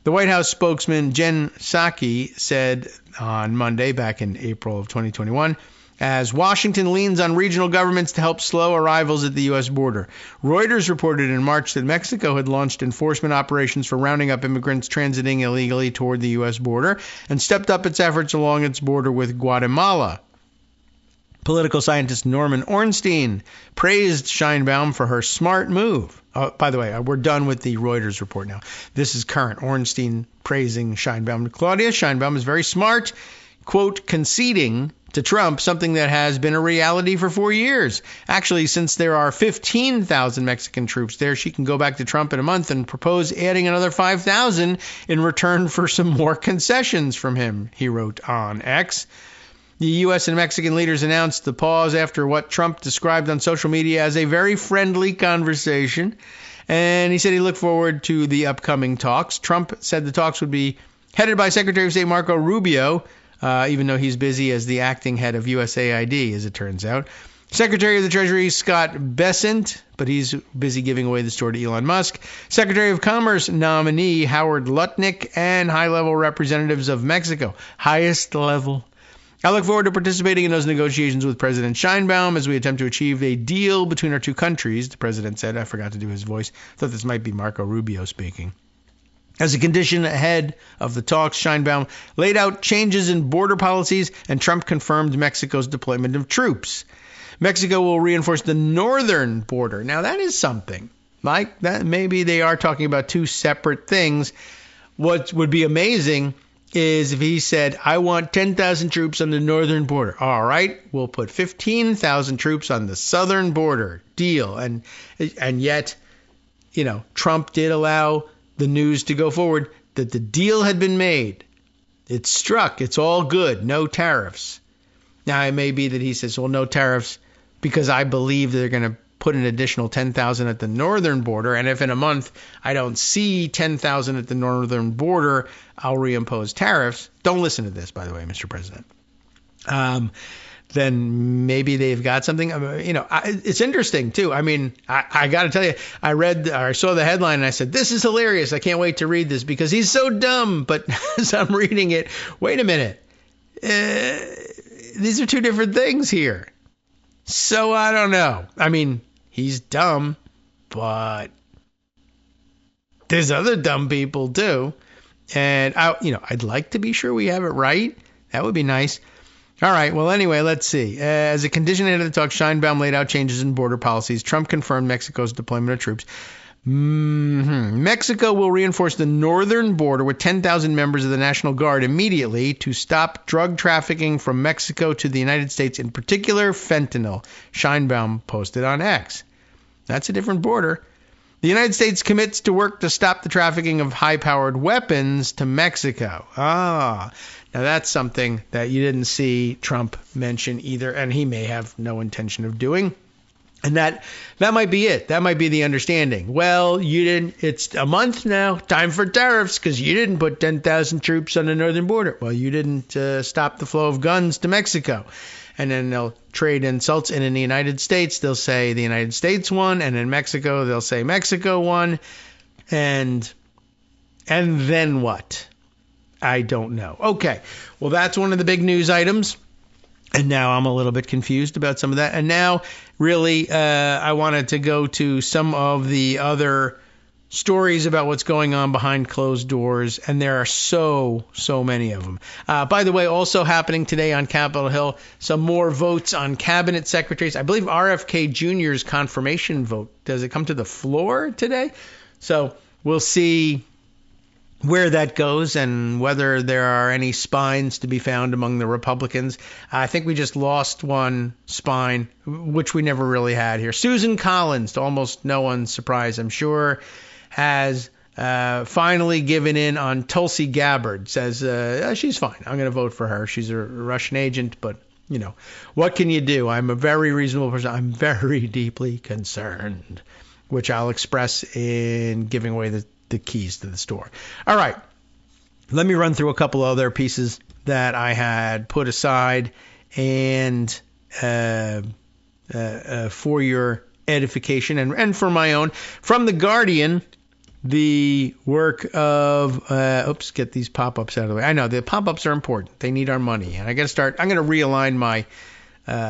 The White House spokesman Jen Psaki said on Monday, back in April of 2021, as Washington leans on regional governments to help slow arrivals at the U.S. border. Reuters reported in March that Mexico had launched enforcement operations for rounding up immigrants transiting illegally toward the U.S. border and stepped up its efforts along its border with Guatemala. Political scientist Norman Ornstein praised Sheinbaum for her smart move. By the way, we're done with the Reuters report now. This is current. Ornstein praising Sheinbaum. Claudia Sheinbaum is very smart, quote, conceding to Trump something that has been a reality for 4 years. Actually, since there are 15,000 Mexican troops there, she can go back to Trump in a month and propose adding another 5,000 in return for some more concessions from him, he wrote on X. The U.S. and Mexican leaders announced the pause after what Trump described on social media as a very friendly conversation. And he said he looked forward to the upcoming talks. Trump said the talks would be headed by Secretary of State Marco Rubio, even though he's busy as the acting head of USAID, as it turns out. Secretary of the Treasury Scott Bessent, but he's busy giving away the store to Elon Musk. Secretary of Commerce nominee Howard Lutnick, and high-level representatives of Mexico. Highest level. I look forward to participating in those negotiations with President Sheinbaum as we attempt to achieve a deal between our two countries, the president said. I forgot to do his voice. Thought this might be Marco Rubio speaking. As a condition ahead of the talks, Sheinbaum laid out changes in border policies, and Trump confirmed Mexico's deployment of troops. Mexico will reinforce the northern border. Now, that is something. Like that, maybe they are talking about two separate things. What would be amazing is if he said, I want 10,000 troops on the northern border. All right, we'll put 15,000 troops on the southern border. Deal. And yet, Trump did allow the news to go forward that the deal had been made. It's struck. It's all good. No tariffs. Now, it may be that he says, well, no tariffs because I believe they're going to put an additional 10,000 at the northern border. And if in a month I don't see 10,000 at the northern border, I'll reimpose tariffs. Don't listen to this, by the way, Mr. President. Then maybe they've got something. It's interesting, too. I mean, I got to tell you, I saw the headline and I said, this is hilarious. I can't wait to read this because he's so dumb. But as I'm reading it, wait a minute. These are two different things here. So I don't know. I mean, he's dumb, but there's other dumb people too. And I'd like to be sure we have it right. That would be nice. All right. Well, anyway, let's see. As a condition ahead of the talk, Sheinbaum laid out changes in border policies. Trump confirmed Mexico's deployment of troops. Mexico will reinforce the northern border with 10,000 members of the National Guard immediately to stop drug trafficking from Mexico to the United States, in particular fentanyl, Sheinbaum posted on X. That's a different border. The United States commits to work to stop the trafficking of high-powered weapons to Mexico. Now that's something that you didn't see Trump mention either, and he may have no intention of doing. And that might be it. That might be the understanding. Well, you didn't. It's a month now. Time for tariffs because you didn't put 10,000 troops on the northern border. Well, you didn't stop the flow of guns to Mexico. And then they'll trade insults. And in the United States, they'll say the United States won. And in Mexico, they'll say Mexico won. And then what? I don't know. Okay. Well, that's one of the big news items. And now I'm a little bit confused about some of that. And now, really, I wanted to go to some of the other stories about what's going on behind closed doors. And there are so many of them. By the way, also happening today on Capitol Hill, some more votes on cabinet secretaries. I believe RFK Jr.'s confirmation vote. Does it come to the floor today? So we'll see where that goes and whether there are any spines to be found among the Republicans. I think we just lost one spine, which we never really had here. Susan Collins, to almost no one's surprise, I'm sure, has finally given in on Tulsi Gabbard. Says she's fine. I'm going to vote for her. She's a Russian agent, but, what can you do? I'm a very reasonable person. I'm very deeply concerned, which I'll express in giving away the keys to the store. All right. Let me run through a couple other pieces that I had put aside and for your edification and for my own. From The Guardian, the work of, get these pop-ups out of the way. I know the pop-ups are important. They need our money. And I'm going to realign my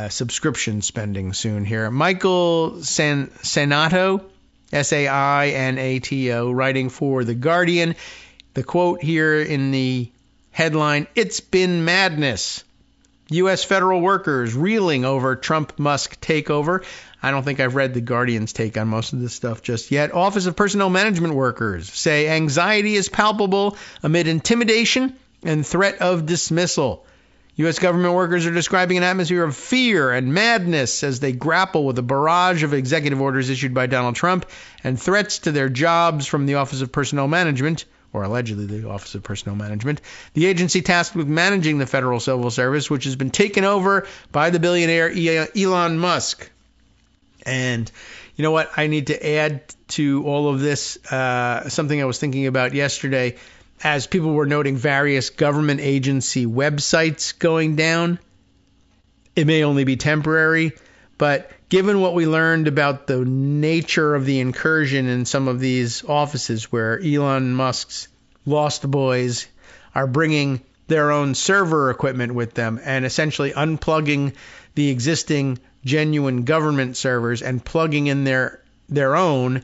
subscription spending soon here. Michael Sanato, Sainato, writing for The Guardian. The quote here in the headline, "It's been madness. U.S. federal workers reeling over Trump-Musk takeover." I don't think I've read The Guardian's take on most of this stuff just yet. Office of Personnel Management workers say anxiety is palpable amid intimidation and threat of dismissal. U.S. government workers are describing an atmosphere of fear and madness as they grapple with a barrage of executive orders issued by Donald Trump and threats to their jobs from the Office of Personnel Management, or allegedly the Office of Personnel Management, the agency tasked with managing the Federal Civil Service, which has been taken over by the billionaire Elon Musk. And you know what? I need to add to all of this something I was thinking about yesterday. As people were noting various government agency websites going down, it may only be temporary, But given what we learned about the nature of the incursion in some of these offices where Elon Musk's lost boys are bringing their own server equipment with them and essentially unplugging the existing genuine government servers and plugging in their own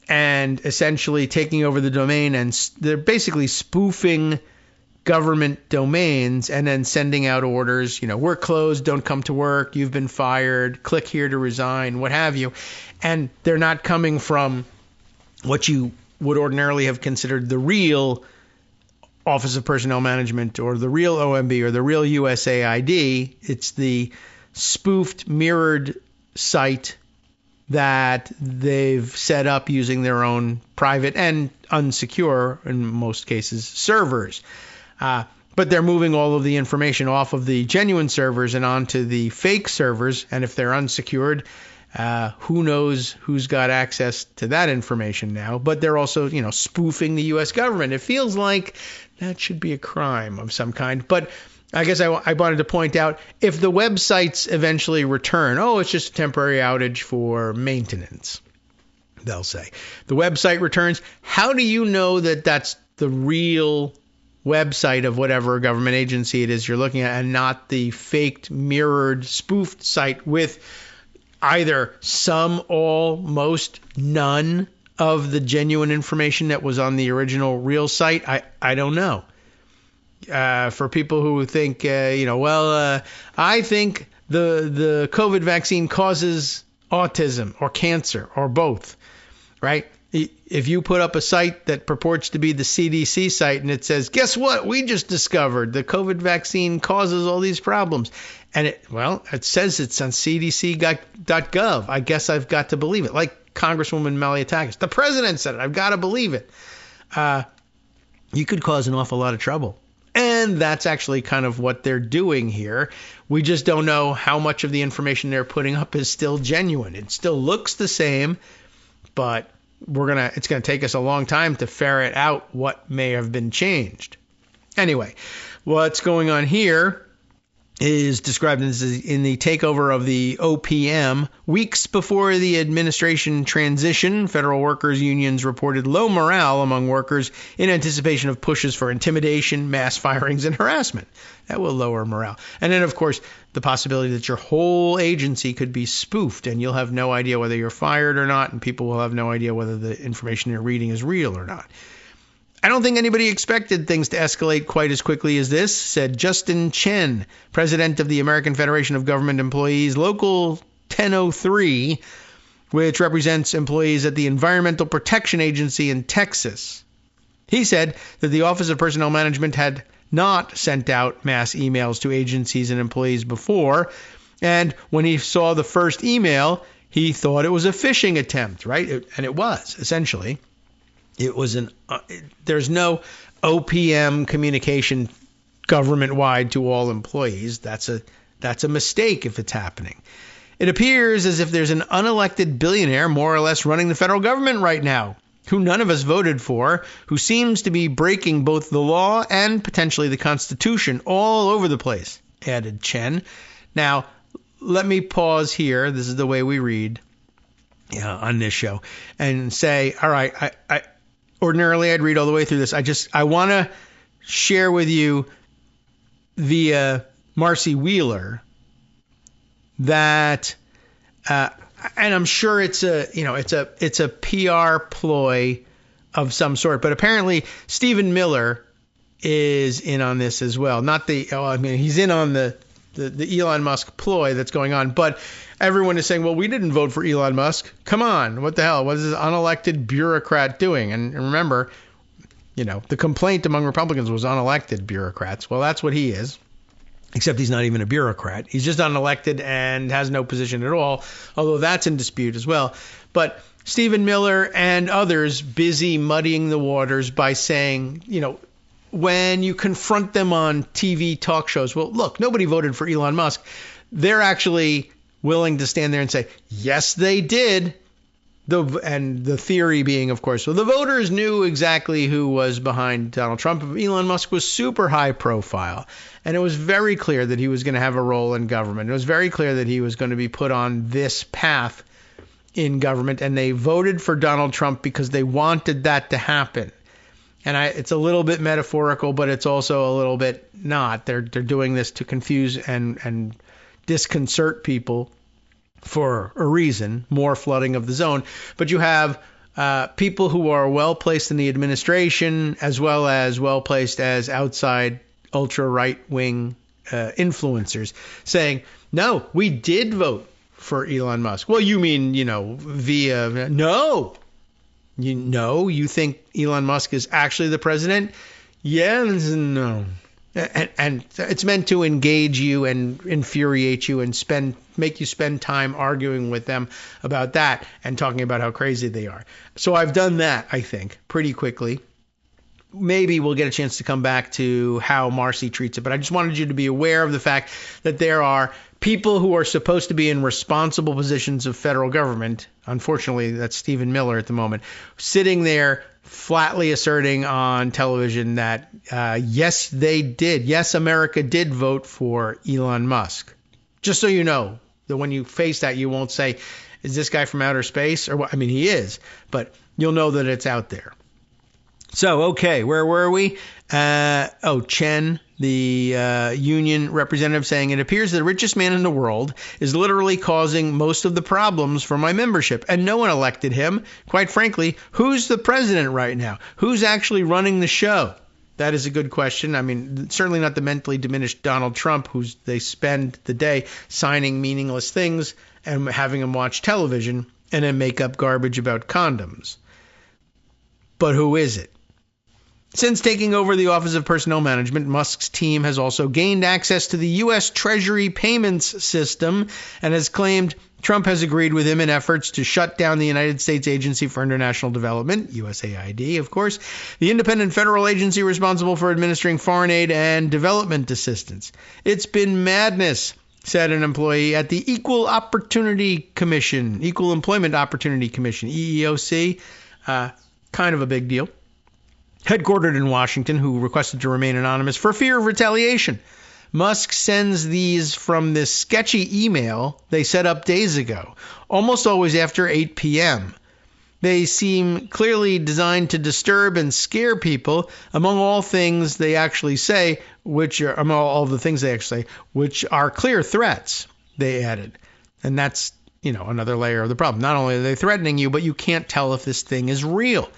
and essentially taking over the domain, and they're basically spoofing government domains and then sending out orders, we're closed, don't come to work, you've been fired, click here to resign, what have you. And they're not coming from what you would ordinarily have considered the real Office of Personnel Management or the real OMB or the real USAID. It's the spoofed, mirrored site that they've set up using their own private and unsecure, in most cases, servers. But they're moving all of the information off of the genuine servers and onto the fake servers. And if they're unsecured, who knows who's got access to that information now. But they're also, spoofing the U.S. government. It feels like that should be a crime of some kind. But I guess I wanted to point out, if the websites eventually return, it's just a temporary outage for maintenance, they'll say. The website returns. How do you know that that's the real website of whatever government agency it is you're looking at and not the faked, mirrored, spoofed site with either some, all, most, none of the genuine information that was on the original real site? I don't know. For people who think, I think the COVID vaccine causes autism or cancer or both, right? If you put up a site that purports to be the CDC site and it says, guess what? We just discovered the COVID vaccine causes all these problems. And it says it's on cdc.gov. I guess I've got to believe it. Like Congresswoman Malliotakis. The president said it. I've got to believe it. You could cause an awful lot of trouble. And that's actually kind of what they're doing here. We just don't know how much of the information they're putting up is still genuine. It still looks the same, but it's going to take us a long time to ferret out what may have been changed. Anyway, what's going on here is described in the takeover of the OPM. Weeks before the administration transition, federal workers' unions reported low morale among workers in anticipation of pushes for intimidation, mass firings, and harassment. That will lower morale. And then, of course, the possibility that your whole agency could be spoofed and you'll have no idea whether you're fired or not, and people will have no idea whether the information you're reading is real or not. I don't think anybody expected things to escalate quite as quickly as this, said Justin Chen, president of the American Federation of Government Employees, Local 1003, which represents employees at the Environmental Protection Agency in Texas. He said that the Office of Personnel Management had not sent out mass emails to agencies and employees before, and when he saw the first email, he thought it was a phishing attempt, right? And it was, essentially. It was there's no OPM communication government-wide to all employees. That's a mistake if it's happening. It appears as if there's an unelected billionaire more or less running the federal government right now, who none of us voted for, who seems to be breaking both the law and potentially the Constitution all over the place, added Chen. Now, let me pause here. This is the way we read on this show, and say, all right, I ordinarily I'd read all the way through this. I want to share with you via Marcy Wheeler that, and I'm sure it's a PR ploy of some sort, but apparently Stephen Miller is in on this as well. He's in on the Elon Musk ploy that's going on, but everyone is saying, well, we didn't vote for Elon Musk. Come on. What the hell? What is this unelected bureaucrat doing? And remember, the complaint among Republicans was unelected bureaucrats. Well, that's what he is, except he's not even a bureaucrat. He's just unelected and has no position at all, although that's in dispute as well. But Stephen Miller and others busy muddying the waters by saying, when you confront them on TV talk shows, well, look, nobody voted for Elon Musk. They're actually willing to stand there and say, yes, they did. The theory being, of course, well, the voters knew exactly who was behind Donald Trump. Elon Musk was super high profile, and it was very clear that he was going to have a role in government. It was very clear that he was going to be put on this path in government, and they voted for Donald Trump because they wanted that to happen. And it's a little bit metaphorical, but it's also a little bit not. They're doing this to confuse and disconcert people for a reason, more flooding of the zone. But you have people who are well-placed in the administration as well-placed as outside ultra-right-wing influencers saying, no, we did vote for Elon Musk. Well, you mean, via... No. You think Elon Musk is actually the president? Yes, no. And it's meant to engage you and infuriate you and make you spend time arguing with them about that and talking about how crazy they are. So I've done that, I think, pretty quickly. Maybe we'll get a chance to come back to how Marcy treats it, but I just wanted you to be aware of the fact that there are people who are supposed to be in responsible positions of federal government. Unfortunately, that's Stephen Miller at the moment, sitting there flatly asserting on television that, yes, they did. Yes, America did vote for Elon Musk. Just so you know that when you face that, you won't say, is this guy from outer space? Or what? I mean, he is, but you'll know that it's out there. So, okay, where were we? Chen, the union representative, saying, it appears that the richest man in the world is literally causing most of the problems for my membership, and no one elected him. Quite frankly, who's the president right now? Who's actually running the show? That is a good question. I mean, certainly not the mentally diminished Donald Trump, they spend the day signing meaningless things and having him watch television and then make up garbage about condoms. But who is it? Since taking over the Office of Personnel Management, Musk's team has also gained access to the U.S. Treasury payments system and has claimed Trump has agreed with him in efforts to shut down the United States Agency for International Development, USAID, of course, the independent federal agency responsible for administering foreign aid and development assistance. It's been madness, said an employee at the Equal Employment Opportunity Commission, EEOC. Kind of a big deal. Headquartered in Washington, who requested to remain anonymous for fear of retaliation. Musk sends these from this sketchy email they set up days ago, almost always after 8 p.m. They seem clearly designed to disturb and scare people, among all things they actually say, which are clear threats, they added. And that's, another layer of the problem. Not only are they threatening you, but you can't tell if this thing is real.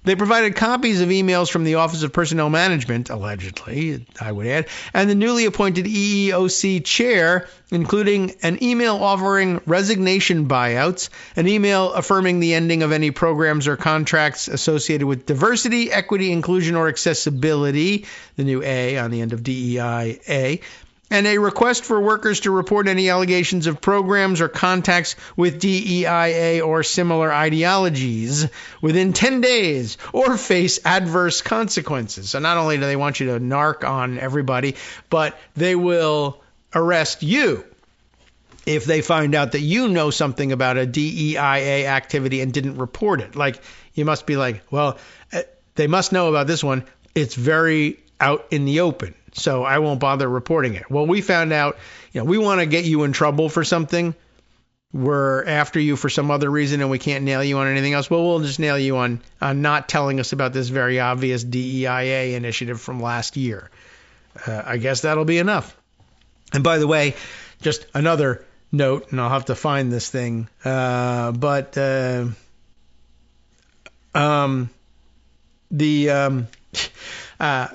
They provided copies of emails from the Office of Personnel Management, allegedly, I would add, and the newly appointed EEOC chair, including an email offering resignation buyouts, an email affirming the ending of any programs or contracts associated with diversity, equity, inclusion, or accessibility, the new A on the end of DEIA, and a request for workers to report any allegations of programs or contacts with DEIA or similar ideologies within 10 days or face adverse consequences. So not only do they want you to narc on everybody, but they will arrest you if they find out that you know something about a DEIA activity and didn't report it. Like, you must be like, well, they must know about this one. It's very out in the open, so I won't bother reporting it. Well, we found out, we want to get you in trouble for something. We're after you for some other reason and we can't nail you on anything else. Well, we'll just nail you on not telling us about this very obvious DEIA initiative from last year. I guess that'll be enough. And by the way, just another note, and I'll have to find this thing,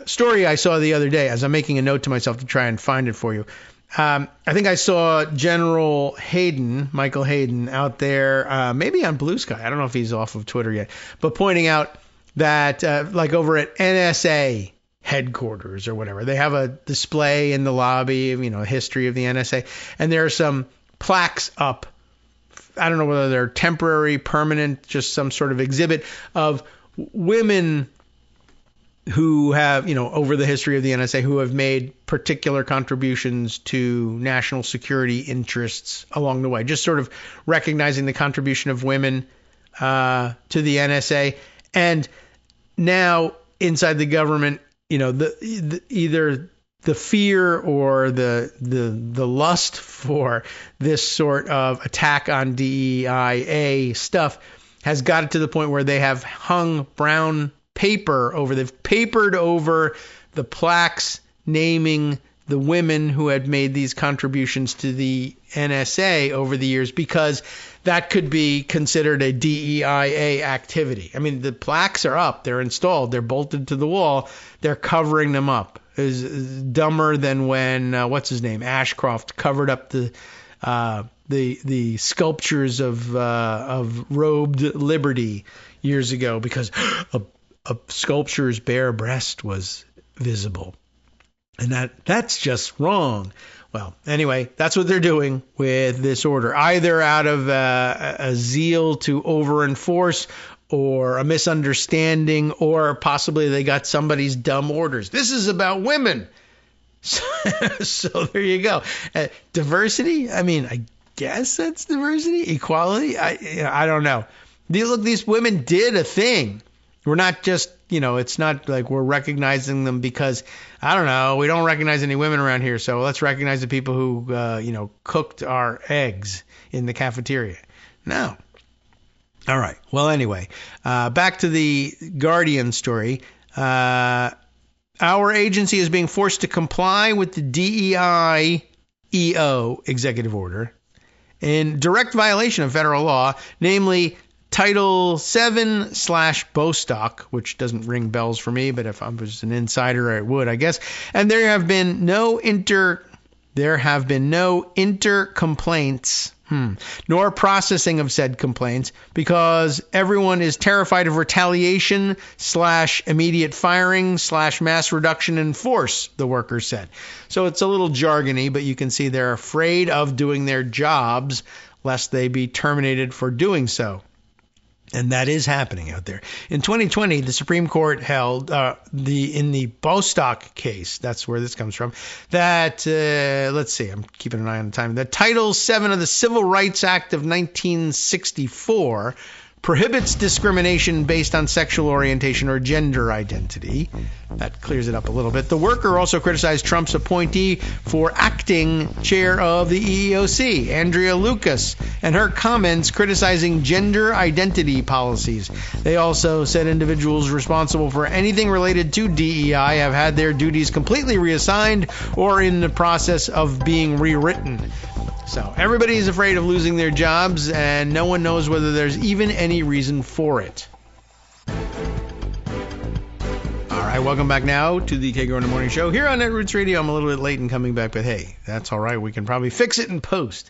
story I saw the other day, as I'm making a note to myself to try and find it for you. I think I saw General Michael Hayden, out there, maybe on Blue Sky. I don't know if he's off of Twitter yet, but pointing out that, like over at NSA headquarters or whatever, they have a display in the lobby of, history of the NSA, and there are some plaques up. I don't know whether they're temporary, permanent, just some sort of exhibit of women who have, over the history of the NSA, who have made particular contributions to national security interests along the way. Just sort of recognizing the contribution of women to the NSA. And now inside the government, either the fear or the lust for this sort of attack on DEIA stuff has got it to the point where they have hung brown paper they've papered over the plaques naming the women who had made these contributions to the NSA over the years, because that could be considered a DEIA activity. I mean, the plaques are up, they're installed, they're bolted to the wall, they're covering them up. Is dumber than when what's his name, Ashcroft, covered up the sculptures of robed liberty years ago because a sculpture's bare breast was visible. And that's just wrong. Well, anyway, that's what they're doing with this order, either out of a zeal to over-enforce or a misunderstanding, or possibly they got somebody's dumb orders. This is about women. So there you go. Diversity? I mean, I guess that's diversity. Equality? I don't know. Look, these women did a thing. We're not just, it's not like we're recognizing them because, I don't know, we don't recognize any women around here, so let's recognize the people who, cooked our eggs in the cafeteria. No. All right. Well, anyway, back to the Guardian story. Our agency is being forced to comply with the DEIEO executive order in direct violation of federal law, namely Title 7/Bostock, which doesn't ring bells for me, but if I was an insider, I would, I guess. And there have been no complaints, nor processing of said complaints, because everyone is terrified of retaliation / immediate firing / mass reduction in force, the workers said. So it's a little jargony, but you can see they're afraid of doing their jobs lest they be terminated for doing so. And that is happening out there. In 2020, the Supreme Court held in the Bostock case, that's where this comes from, that, let's see, I'm keeping an eye on the time, that Title 7 of the Civil Rights Act of 1964 prohibits discrimination based on sexual orientation or gender identity. That clears it up a little bit. The worker also criticized Trump's appointee for acting chair of the EEOC, Andrea Lucas, and her comments criticizing gender identity policies. They also said individuals responsible for anything related to DEI have had their duties completely reassigned or in the process of being rewritten. So everybody's afraid of losing their jobs, and no one knows whether there's even any reason for it. All right, welcome back now to the Kagro in the Morning Show here on Netroots Radio. I'm a little bit late in coming back, but hey, that's all right. We can probably fix it in post.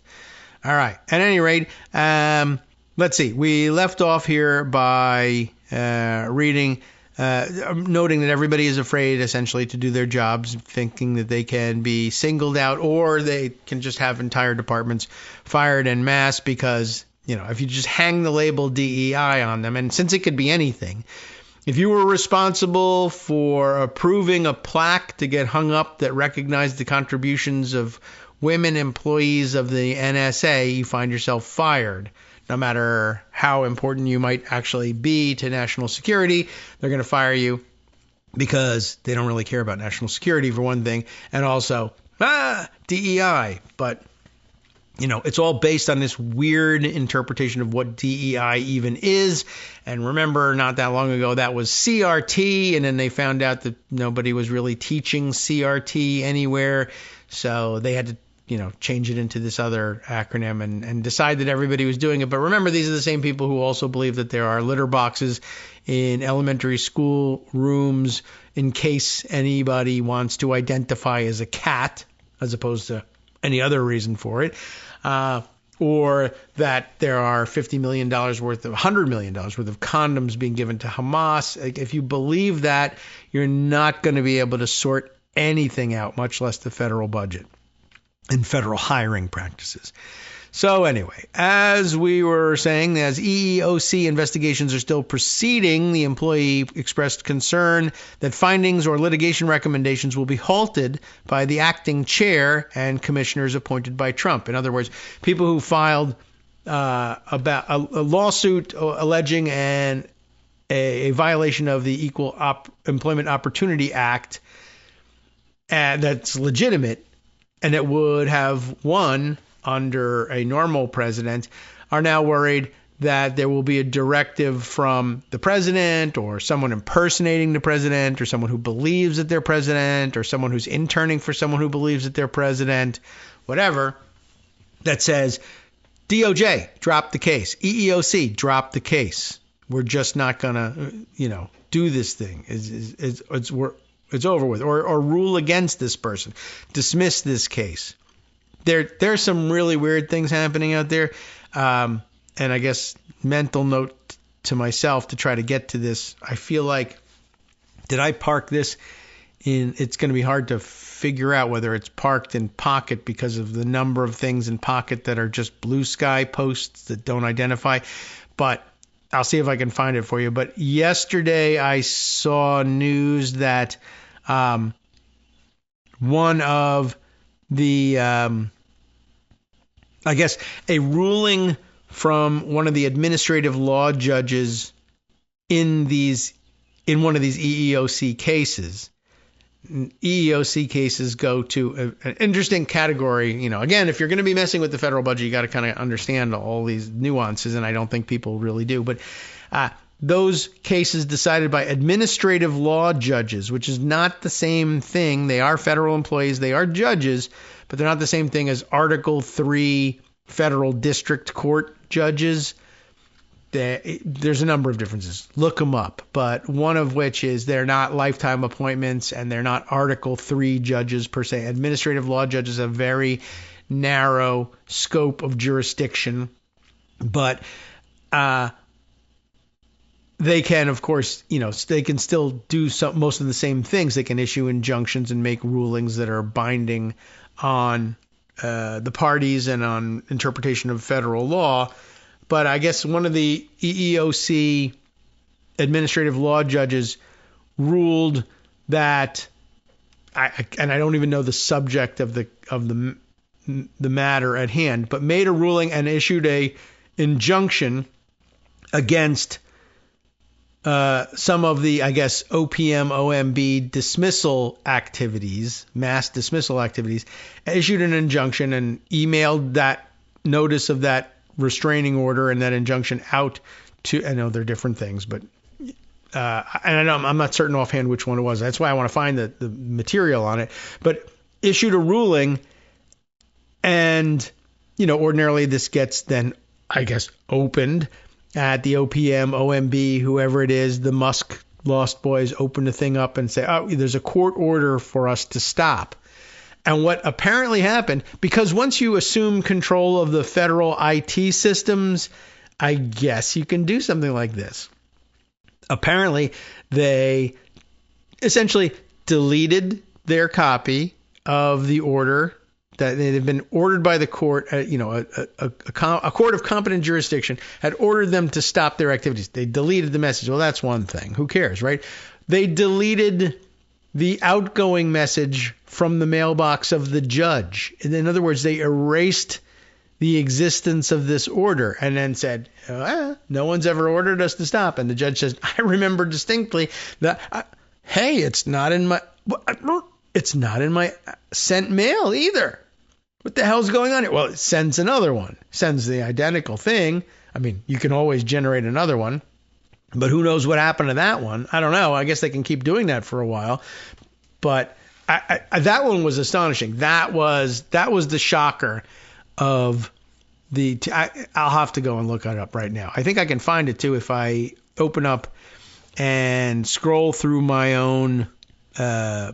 All right. At any rate, let's see. We left off here by noting that everybody is afraid, essentially, to do their jobs, thinking that they can be singled out or they can just have entire departments fired en masse because, if you just hang the label DEI on them, and since it could be anything, if you were responsible for approving a plaque to get hung up that recognized the contributions of women employees of the NSA, you find yourself fired. No matter how important you might actually be to national security, they're going to fire you because they don't really care about national security, for one thing, and also, DEI. But, it's all based on this weird interpretation of what DEI even is. And remember, not that long ago, that was CRT, and then they found out that nobody was really teaching CRT anywhere, so they had to change it into this other acronym and decide that everybody was doing it. But remember, these are the same people who also believe that there are litter boxes in elementary school rooms in case anybody wants to identify as a cat, as opposed to any other reason for it. Or that there are $50 million worth of $100 million worth of condoms being given to Hamas. If you believe that, you're not going to be able to sort anything out, much less the federal budget and federal hiring practices. So anyway, as we were saying, as EEOC investigations are still proceeding, the employee expressed concern that findings or litigation recommendations will be halted by the acting chair and commissioners appointed by Trump. In other words, people who filed about a lawsuit alleging a violation of the Equal Employment Opportunity Act that's legitimate, and it would have won under a normal president, are now worried that there will be a directive from the president or someone impersonating the president or someone who believes that they're president or someone who's interning for someone who believes that they're president, whatever, that says, DOJ, drop the case. EEOC, drop the case. We're just not going to, do this thing. It's over with. Or rule against this person. Dismiss this case. There's some really weird things happening out there. And I guess mental note to myself to try to get to this. I feel like, did I park this in? It's going to be hard to figure out whether it's parked in Pocket because of the number of things in Pocket that are just blue sky posts that don't identify. But I'll see if I can find it for you. But yesterday I saw news that one of the, I guess, a ruling from one of the administrative law judges in one of these EEOC cases. EEOC cases go to an interesting category. Again, if you're going to be messing with the federal budget, you got to kind of understand all these nuances, and I don't think people really do. But those cases decided by administrative law judges, which is not the same thing. They are federal employees. They are judges, but they're not the same thing as Article 3 federal district court judges. There's a number of differences. Look them up. But one of which is they're not lifetime appointments and they're not Article 3 judges per se. Administrative law judges have very narrow scope of jurisdiction. But they can, of course, they can still do most of the same things. They can issue injunctions and make rulings that are binding on the parties and on interpretation of federal law. But I guess one of the EEOC administrative law judges ruled that, and I don't even know the subject of the matter at hand, but made a ruling and issued a injunction against some of the, I guess, OPM, OMB dismissal activities, mass dismissal activities, issued an injunction and emailed that notice of that restraining order and that injunction out to, I know they're different things, but and I know I'm not certain offhand which one it was. That's why I want to find the material on it. But issued a ruling, and ordinarily this gets then, I guess, opened at the OPM, OMB, whoever it is, the Musk Lost Boys open the thing up and say, oh, there's a court order for us to stop. And what apparently happened, because once you assume control of the federal IT systems, I guess you can do something like this. Apparently, they essentially deleted their copy of the order that they had been ordered by the court. A court of competent jurisdiction had ordered them to stop their activities. They deleted the message. Well, that's one thing. Who cares, right? They deleted the outgoing message from the mailbox of the judge. In other words, they erased the existence of this order and then said, no one's ever ordered us to stop. And the judge says, I remember distinctly that, hey, it's not in my sent mail either. What the hell's going on here? Well, it sends another one, sends the identical thing. I mean, you can always generate another one, but who knows what happened to that one? I don't know. I guess they can keep doing that for a while. But that one was astonishing. That was the shocker of the. I'll have to go and look it up right now. I think I can find it too if I open up and scroll through my own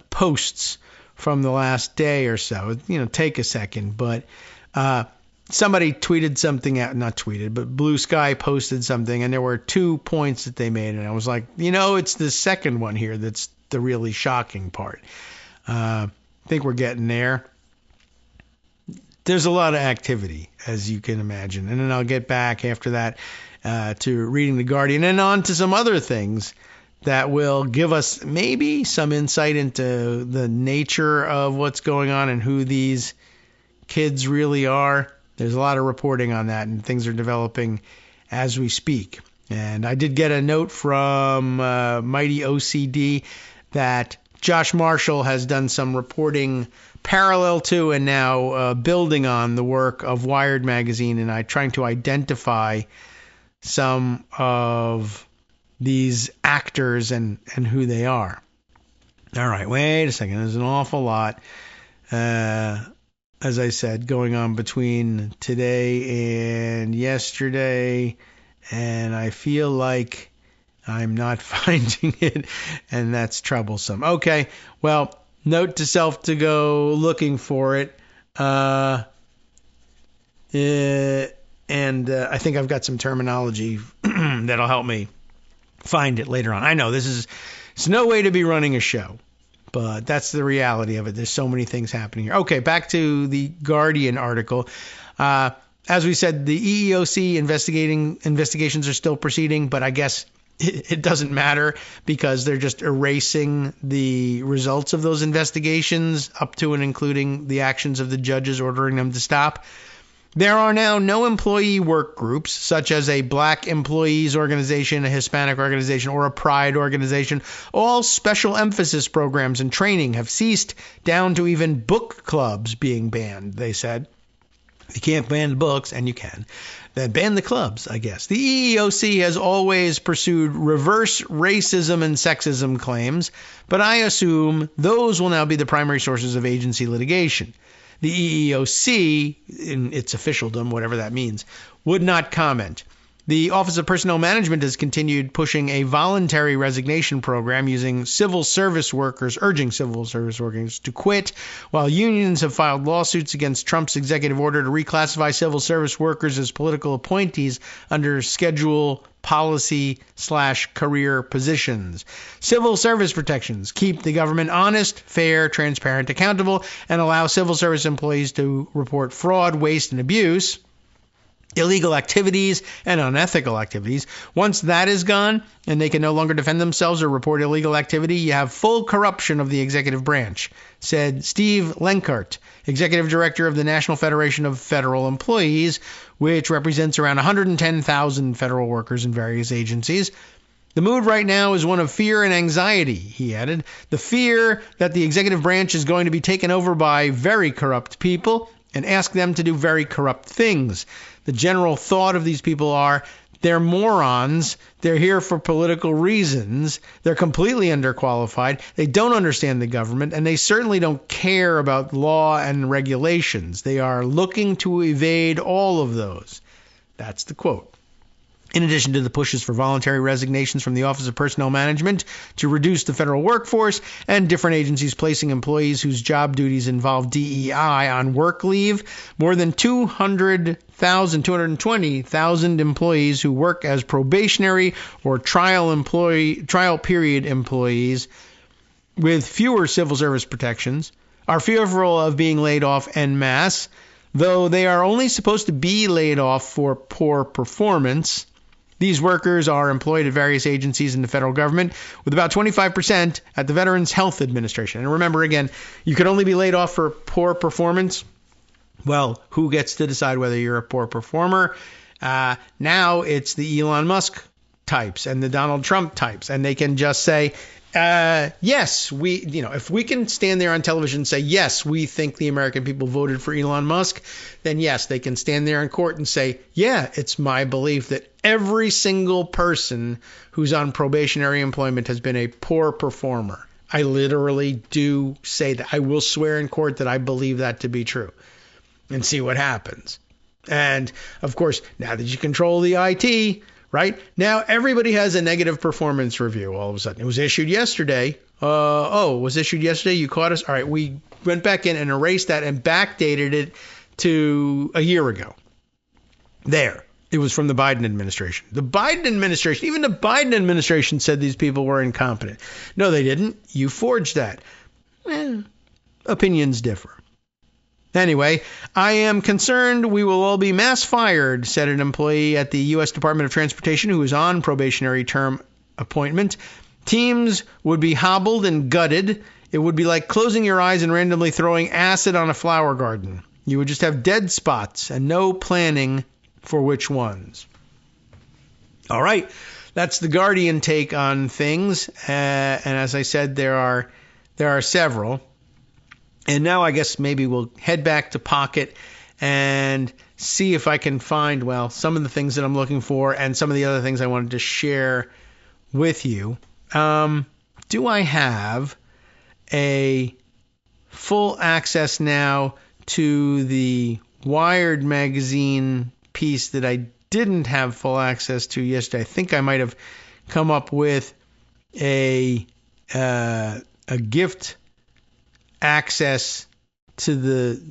posts from the last day or so. Take a second. But somebody tweeted something out, not tweeted, but Blue Sky posted something, and there were 2 points that they made, and I was like, it's the second one here that's the really shocking part. I think we're getting there. There's a lot of activity, as you can imagine. And then I'll get back after that to reading The Guardian and on to some other things that will give us maybe some insight into the nature of what's going on and who these kids really are. There's a lot of reporting on that, and things are developing as we speak. And I did get a note from Mighty OCD that Josh Marshall has done some reporting parallel to and now building on the work of Wired magazine, and trying to identify some of these actors and who they are. All right, wait a second. There's an awful lot, as I said, going on between today and yesterday, and I feel like I'm not finding it, and that's troublesome. Okay, well, note to self to go looking for it. And I think I've got some terminology that'll help me find it later on. I know it's no way to be running a show, but that's the reality of it. There's so many things happening here. Okay, back to the Guardian article. As we said, the EEOC investigations are still proceeding, but I guess it doesn't matter because they're just erasing the results of those investigations up to and including the actions of the judges ordering them to stop. There are now no employee work groups, such as a Black Employees Organization, a Hispanic organization, or a Pride organization. All special emphasis programs and training have ceased, down to even book clubs being banned, they said. You can't ban books, and you can. Then ban the clubs, I guess. The EEOC has always pursued reverse racism and sexism claims, but I assume those will now be the primary sources of agency litigation. The EEOC, in its officialdom, whatever that means, would not comment. The Office of Personnel Management has continued pushing a voluntary resignation program urging civil service workers to quit, while unions have filed lawsuits against Trump's executive order to reclassify civil service workers as political appointees under schedule policy/career positions. Civil service protections keep the government honest, fair, transparent, accountable, and allow civil service employees to report fraud, waste, and abuse, illegal activities, and unethical activities. Once that is gone and they can no longer defend themselves or report illegal activity, you have full corruption of the executive branch, said Steve Lenkart, executive director of the National Federation of Federal Employees, which represents around 110,000 federal workers in various agencies. The mood right now is one of fear and anxiety, he added. The fear that the executive branch is going to be taken over by very corrupt people and ask them to do very corrupt things. The general thought of these people are, they're morons, they're here for political reasons, they're completely underqualified, they don't understand the government, and they certainly don't care about law and regulations. They are looking to evade all of those. That's the quote. In addition to the pushes for voluntary resignations from the Office of Personnel Management to reduce the federal workforce and different agencies placing employees whose job duties involve DEI on work leave, more than 220,000 employees who work as probationary or trial period employees with fewer civil service protections are fearful of being laid off en masse, though they are only supposed to be laid off for poor performance. These workers are employed at various agencies in the federal government, with about 25% at the Veterans Health Administration. And remember, again, you could only be laid off for poor performance. Well, who gets to decide whether you're a poor performer? Now it's the Elon Musk types and the Donald Trump types, and they can just say, yes, if we can stand there on television and say, yes, we think the American people voted for Elon Musk, then yes, they can stand there in court and say, yeah, it's my belief that every single person who's on probationary employment has been a poor performer. I literally do say that. I will swear in court that I believe that to be true, and see what happens. And of course, now that you control the IT, right? Now everybody has a negative performance review all of a sudden. It was issued yesterday. It was issued yesterday? You caught us? All right, we went back in and erased that and backdated it to a year ago. There. It was from the Biden administration. Even the Biden administration said these people were incompetent. No, they didn't. You forged that. Opinions differ. Anyway, I am concerned we will all be mass fired, said an employee at the U.S. Department of Transportation who is on probationary term appointment. Teams would be hobbled and gutted. It would be like closing your eyes and randomly throwing acid on a flower garden. You would just have dead spots and no planning for which ones. All right, that's the Guardian take on things. And as I said, there are several. And now I guess maybe we'll head back to Pocket and see if I can find, well, some of the things that I'm looking for and some of the other things I wanted to share with you. Do I have a full access now to the Wired magazine piece that I didn't have full access to yesterday? I think I might have come up with a gift access to the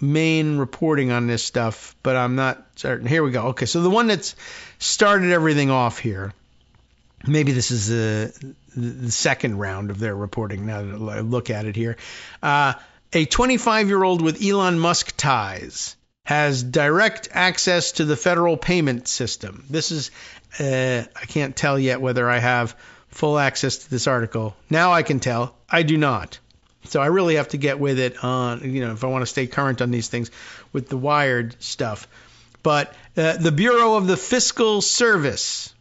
main reporting on this stuff, but I'm not certain. Here we go. Okay, so the one that's started everything off here, maybe this is the second round of their reporting now that I look at it here. A 25-year-old with Elon Musk ties has direct access to the federal payment system. This is, I can't tell yet whether I have full access to this article. Now I can tell. I do not. So I really have to get with it on, if I want to stay current on these things with the Wired stuff. But the Bureau of the Fiscal Service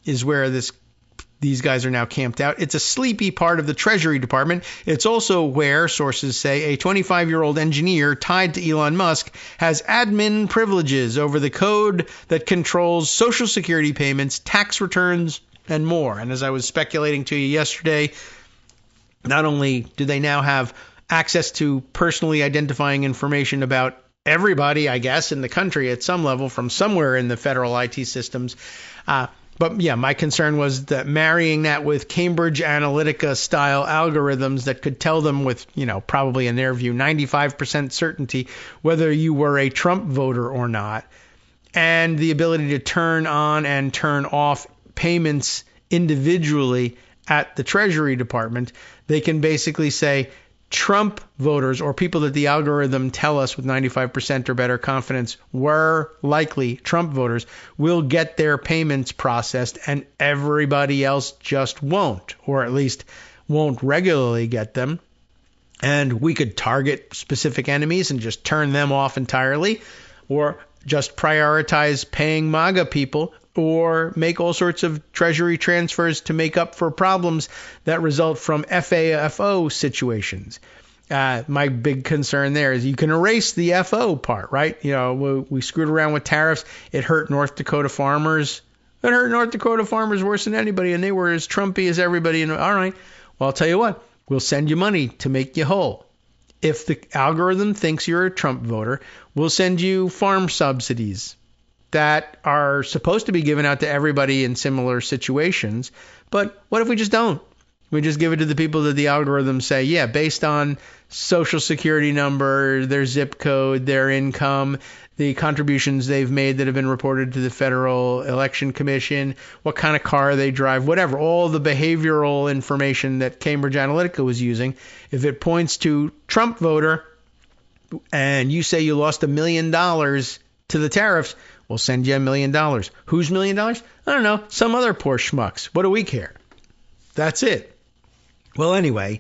is where these guys are now camped out. It's a sleepy part of the Treasury Department. It's also where, sources say, a 25-year-old engineer tied to Elon Musk has admin privileges over the code that controls Social Security payments, tax returns, and more. And as I was speculating to you yesterday, not only do they now have access to personally identifying information about everybody, I guess, in the country at some level from somewhere in the federal IT systems, but yeah, my concern was that marrying that with Cambridge Analytica style algorithms that could tell them with, probably in their view, 95% certainty whether you were a Trump voter or not, and the ability to turn on and turn off payments individually at the Treasury Department. They can basically say Trump voters, or people that the algorithm tell us with 95% or better confidence were likely Trump voters, will get their payments processed, and everybody else just won't, or at least won't regularly get them. And we could target specific enemies and just turn them off entirely, or just prioritize paying MAGA people, or make all sorts of Treasury transfers to make up for problems that result from FAFO situations. My big concern there is you can erase the FO part, right? We screwed around with tariffs. It hurt North Dakota farmers. It hurt North Dakota farmers worse than anybody, and they were as Trumpy as everybody. And all right, well, I'll tell you what, we'll send you money to make you whole. If the algorithm thinks you're a Trump voter, we'll send you farm subsidies that are supposed to be given out to everybody in similar situations. But what if we just don't? We just give it to the people that the algorithms say, yeah, based on Social Security number, their zip code, their income, the contributions they've made that have been reported to the Federal Election Commission, what kind of car they drive, whatever, all the behavioral information that Cambridge Analytica was using. If it points to Trump voter and you say you lost $1 million to the tariffs, we'll send you $1 million. Whose $1 million? I don't know. Some other poor schmucks. What do we care? That's it. Well, anyway,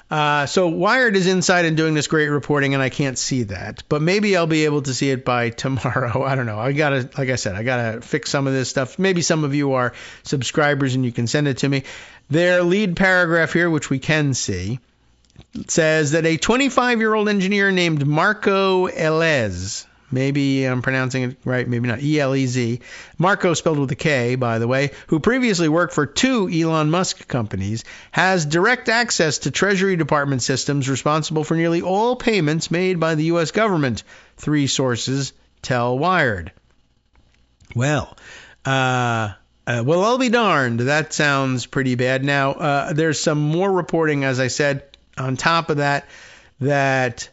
so Wired is inside and doing this great reporting, and I can't see that. But maybe I'll be able to see it by tomorrow. I don't know. Like I said, I gotta fix some of this stuff. Maybe some of you are subscribers and you can send it to me. Their lead paragraph here, which we can see, says that a 25-year-old engineer named Marco Elez, maybe I'm pronouncing it right, maybe not, E-L-E-Z. Marco spelled with a K, by the way, who previously worked for 2 Elon Musk companies, has direct access to Treasury Department systems responsible for nearly all payments made by the U.S. government, 3 sources tell Wired. Well, I'll be darned. That sounds pretty bad. Now, there's some more reporting, as I said, on top of that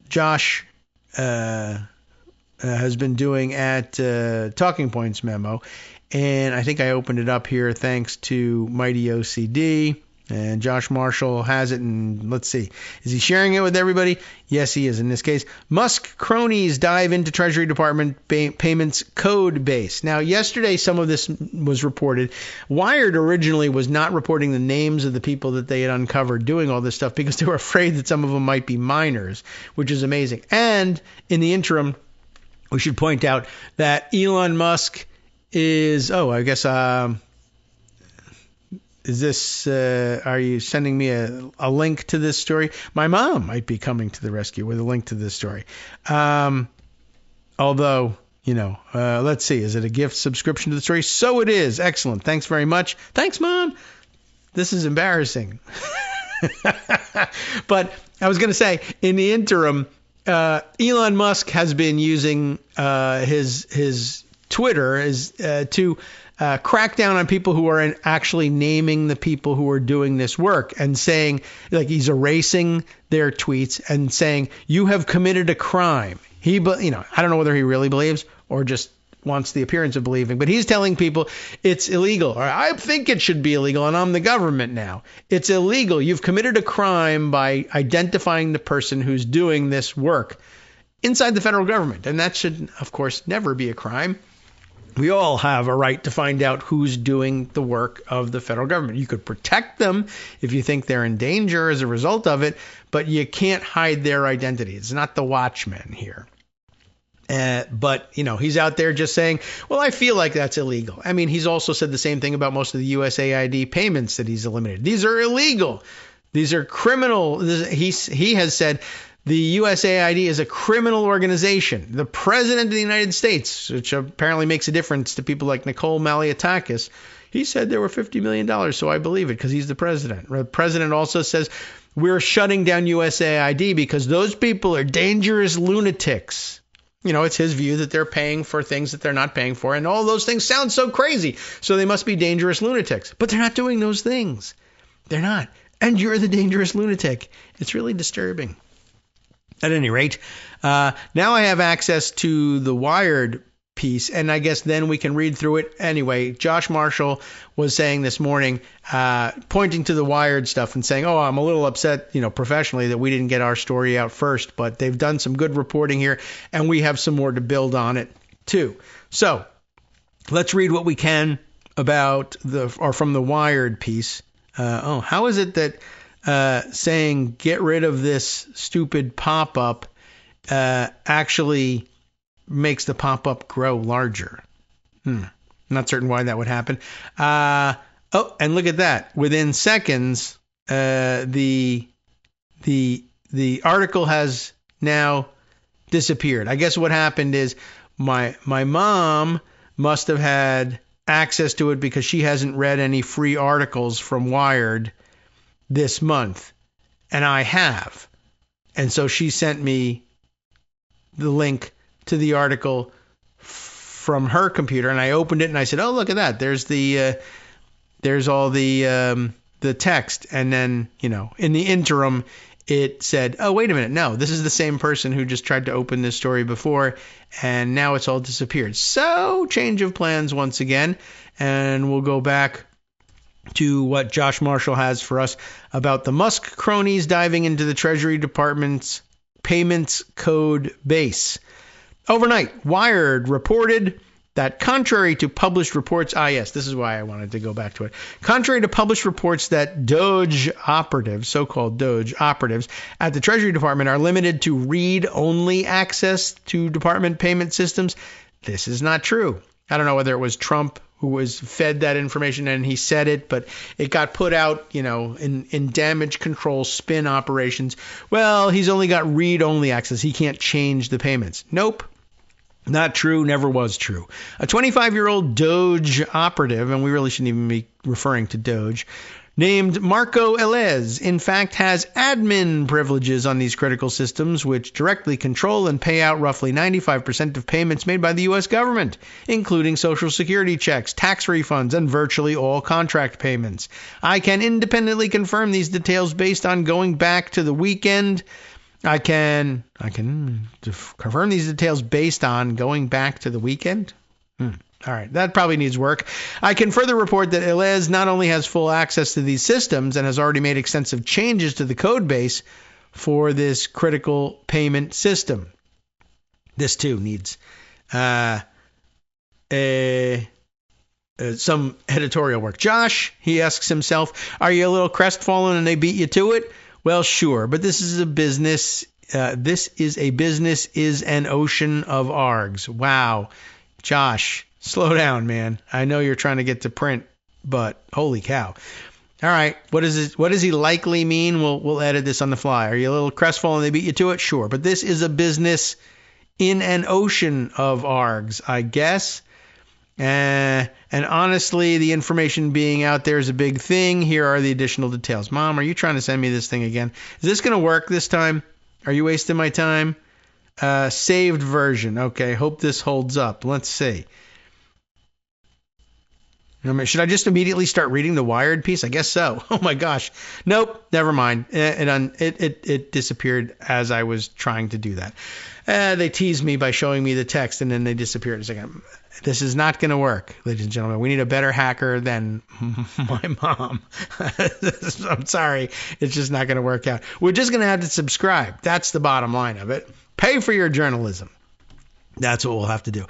Josh has been doing at Talking Points Memo. And I think I opened it up here thanks to Mighty OCD. And Josh Marshall has it, and let's see. Is he sharing it with everybody? Yes, he is in this case. Musk cronies dive into Treasury Department payments code base. Now, yesterday some of this was reported. Wired originally was not reporting the names of the people that they had uncovered doing all this stuff because they were afraid that some of them might be minors, which is amazing. And in the interim, we should point out that Elon Musk is, is this, are you sending me a link to this story? My mom might be coming to the rescue with a link to this story. Although, let's see, is it a gift subscription to the story? So it is. Excellent. Thanks very much. Thanks, Mom. This is embarrassing. But I was going to say, in the interim, Elon Musk has been using his Twitter to crack down on people who are actually naming the people who are doing this work and saying, like, he's erasing their tweets and saying, you have committed a crime. I don't know whether he really believes or just wants the appearance of believing, but he's telling people it's illegal, or I think it should be illegal, and I'm the government now. It's illegal. You've committed a crime by identifying the person who's doing this work inside the federal government, and that should, of course, never be a crime. We all have a right to find out who's doing the work of the federal government. You could protect them if you think they're in danger as a result of it, but you can't hide their identity. It's not the Watchmen here. But he's out there just saying, well, I feel like that's illegal. I mean, he's also said the same thing about most of the USAID payments that he's eliminated. These are illegal. These are criminal. He has said the USAID is a criminal organization. The president of the United States, which apparently makes a difference to people like Nicole Maliotakis, he said there were $50 million, so I believe it because he's the president. The president also says we're shutting down USAID because those people are dangerous lunatics. It's his view that they're paying for things that they're not paying for, and all those things sound so crazy, so they must be dangerous lunatics. But they're not doing those things. They're not. And you're the dangerous lunatic. It's really disturbing. At any rate, now I have access to the Wired piece, and I guess then we can read through it. Anyway, Josh Marshall was saying this morning, pointing to the Wired stuff and saying, I'm a little upset, professionally that we didn't get our story out first, but they've done some good reporting here, and we have some more to build on it too. So let's read what we can from the Wired piece. How is it that saying get rid of this stupid pop-up actually makes the pop-up grow larger? Not certain why that would happen. And look at that. Within seconds, the article has now disappeared. I guess what happened is my mom must have had access to it because she hasn't read any free articles from Wired this month, and I have. And so she sent me the link to the article from her computer, and I opened it and I said, oh, look at that. There's all the text. And then, in the interim, it said, oh, wait a minute. No, this is the same person who just tried to open this story before, and now it's all disappeared. So change of plans once again, and we'll go back to what Josh Marshall has for us about the Musk cronies diving into the Treasury Department's payments code base. Overnight, Wired reported that contrary to published reports, this is why I wanted to go back to it. Contrary to published reports that Doge operatives, so-called Doge operatives at the Treasury Department are limited to read-only access to department payment systems, this is not true. I don't know whether it was Trump who was fed that information and he said it, but it got put out, in damage control spin operations. Well, he's only got read-only access. He can't change the payments. Nope. Not true. Never was true. A 25-year-old Doge operative, and we really shouldn't even be referring to Doge, named Marco Elez, in fact, has admin privileges on these critical systems, which directly control and pay out roughly 95% of payments made by the U.S. government, including Social Security checks, tax refunds, and virtually all contract payments. I can independently confirm these details based on going back to the weekend. I can confirm these details based on going back to the weekend. All right, that probably needs work. I can further report that Elez not only has full access to these systems and has already made extensive changes to the code base for this critical payment system. This too needs some editorial work. Josh, he asks himself, are you a little crestfallen and they beat you to it? Well, sure, but this is a business. This is an ocean of args. Wow. Josh, slow down, man. I know you're trying to get to print, but holy cow. All right, what does he likely mean? We'll edit this on the fly. Are you a little crestfallen and they beat you to it? Sure, but this is a business in an ocean of args, I guess. And honestly, the information being out there is a big thing. Here are the additional details. Mom, are you trying to send me this thing again? Is this going to work this time? Are you wasting my time? Saved version. Okay, hope this holds up. Let's see. Should I just immediately start reading the Wired piece? I guess so. Oh my gosh. Nope, never mind. It disappeared as I was trying to do that. They teased me by showing me the text and then they disappeared. It's like, this is not going to work, ladies and gentlemen. We need a better hacker than my mom. I'm sorry. It's just not going to work out. We're just going to have to subscribe. That's the bottom line of it. Pay for your journalism. That's what we'll have to do.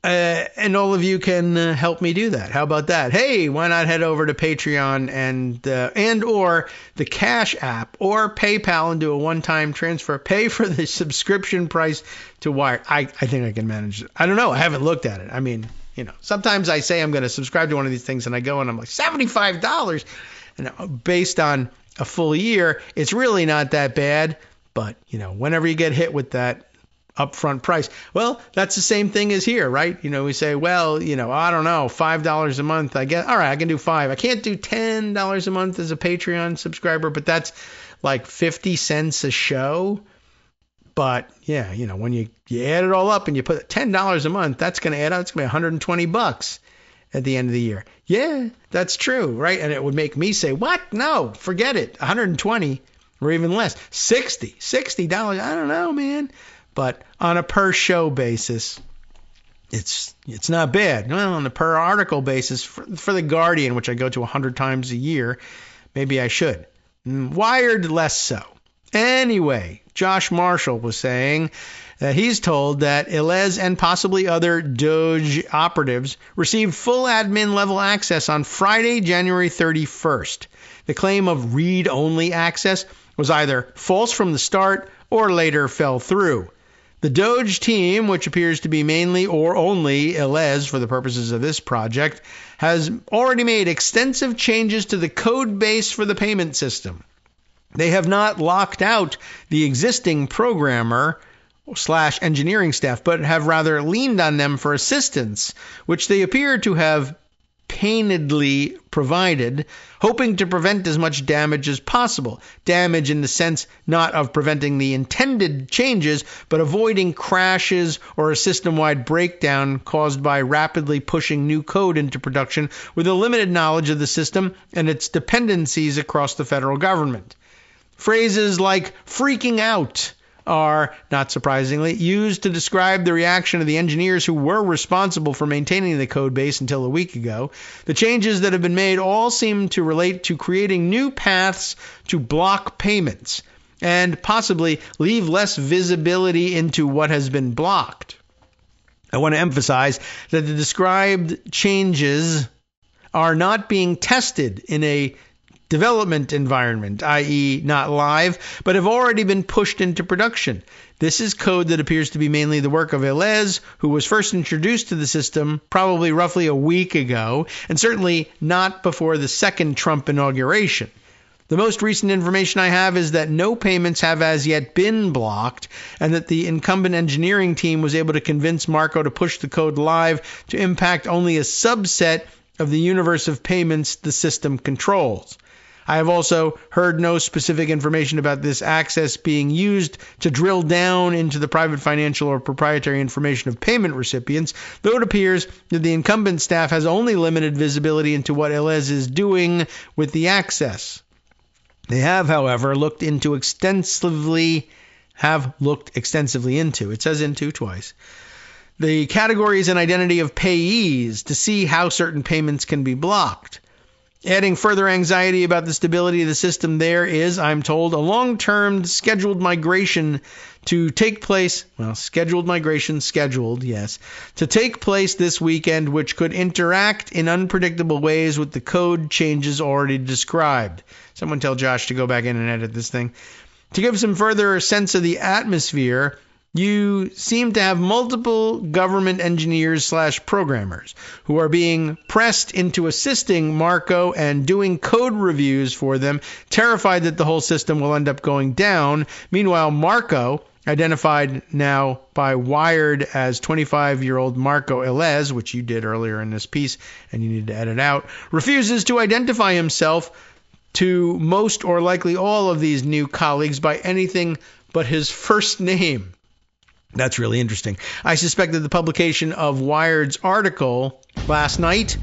And all of you can help me do that. How about that? Hey, why not head over to Patreon and or the Cash App or PayPal and do a one-time transfer. Pay for the subscription price to Wired. I think I can manage it. I don't know. I haven't looked at it. I mean, sometimes I say I'm going to subscribe to one of these things and I go and I'm like $75. And based on a full year, it's really not that bad. But, whenever you get hit with that upfront price. Well, that's the same thing as here, right? We say, well, I don't know, $5 a month. I guess, all right, I can do $5. I can't do $10 a month as a Patreon subscriber, but that's like 50 cents a show. But yeah, when you add it all up and you put $10 a month, that's going to add up. It's going to be $120 at the end of the year. Yeah, that's true, right? And it would make me say, what? No, forget it. 120 or even less. $60. I don't know, man. But on a per show basis, it's not bad. Well, on a per article basis, for The Guardian, which I go to 100 times a year, maybe I should. Wired, less so. Anyway, Josh Marshall was saying that he's told that Elez and possibly other Doge operatives received full admin level access on Friday, January 31st. The claim of read-only access was either false from the start or later fell through. The Doge team, which appears to be mainly or only Elez for the purposes of this project, has already made extensive changes to the code base for the payment system. They have not locked out the existing programmer / engineering staff, but have rather leaned on them for assistance, which they appear to have painedly provided, hoping to prevent as much damage as possible. Damage in the sense not of preventing the intended changes, but avoiding crashes or a system-wide breakdown caused by rapidly pushing new code into production with a limited knowledge of the system and its dependencies across the federal government. Phrases like freaking out are, not surprisingly, used to describe the reaction of the engineers who were responsible for maintaining the code base until a week ago. The changes that have been made all seem to relate to creating new paths to block payments and possibly leave less visibility into what has been blocked. I want to emphasize that the described changes are not being tested in a development environment, i.e. not live, but have already been pushed into production. This is code that appears to be mainly the work of Elez, who was first introduced to the system probably roughly a week ago, and certainly not before the second Trump inauguration. The most recent information I have is that no payments have as yet been blocked, and that the incumbent engineering team was able to convince Marco to push the code live to impact only a subset of the universe of payments the system controls. I have also heard no specific information about this access being used to drill down into the private financial or proprietary information of payment recipients, though it appears that the incumbent staff has only limited visibility into what Elez is doing with the access. They have, however, looked extensively into, it says into twice, the categories and identity of payees to see how certain payments can be blocked. Adding further anxiety about the stability of the system, there is, I'm told, a long-term scheduled migration to take place, to take place this weekend, which could interact in unpredictable ways with the code changes already described. Someone tell Josh to go back in and edit this thing. To give some further sense of the atmosphere, you seem to have multiple government engineers / programmers who are being pressed into assisting Marco and doing code reviews for them, terrified that the whole system will end up going down. Meanwhile, Marco, identified now by Wired as 25-year-old Marco Elez, which you did earlier in this piece and you need to edit out, refuses to identify himself to most or likely all of these new colleagues by anything but his first name. That's really interesting. I suspect that the publication of Wired's article last night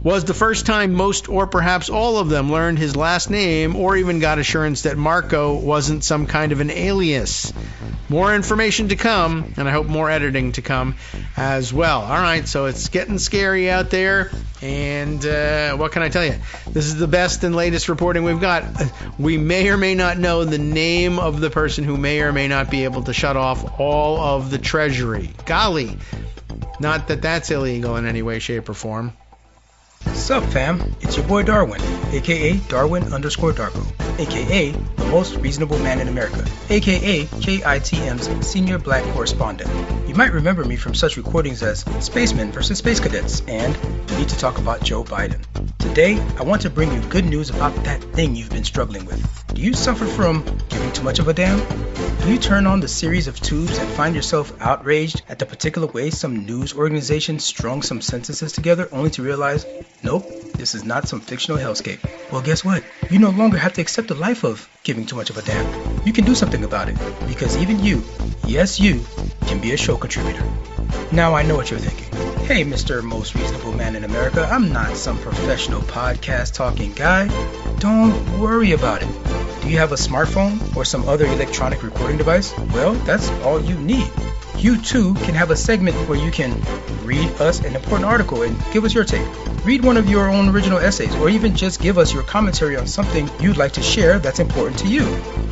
was the first time most or perhaps all of them learned his last name or even got assurance that Marco wasn't some kind of an alias. More information to come, and I hope more editing to come as well. All right, so it's getting scary out there, and what can I tell you? This is the best and latest reporting we've got. We may or may not know the name of the person who may or may not be able to shut off all of the Treasury. Golly, not that that's illegal in any way, shape, or form. Sup fam, it's your boy Darwin, aka Darwin_Darko, aka the most reasonable man in America, aka KITM's senior black correspondent. You might remember me from such recordings as Spacemen vs. Space Cadets and We Need to Talk About Joe Biden. Today, I want to bring you good news about that thing you've been struggling with. Do you suffer from giving too much of a damn? Do you turn on the series of tubes and find yourself outraged at the particular way some news organization strung some sentences together only to realize, nope, this is not some fictional hellscape? Well, guess what? You no longer have to accept the life of giving too much of a damn. You can do something about it, because even you, yes you, can be a show contributor. Now I know what you're thinking. Hey, Mr. Most Reasonable Man in America, I'm not some professional podcast talking guy. Don't worry about it. Do you have a smartphone or some other electronic recording device? Well, that's all you need. You too can have a segment where you can read us an important article and give us your take. Read one of your own original essays, or even just give us your commentary on something you'd like to share that's important to you.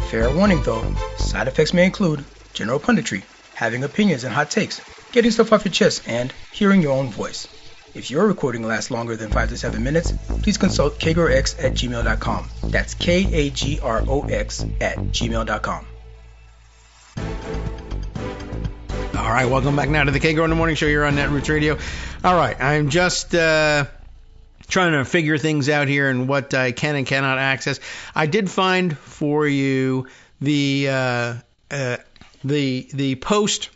Fair warning though, side effects may include general punditry, having opinions and hot takes, getting stuff off your chest, and hearing your own voice. If your recording lasts longer than 5 to 7 minutes, please consult kagrox@gmail.com. That's KAGROX@gmail.com. All right, welcome back now to the Kagro in the Morning Show here on Netroots Radio. All right, I'm just trying to figure things out here and what I can and cannot access. I did find for you the post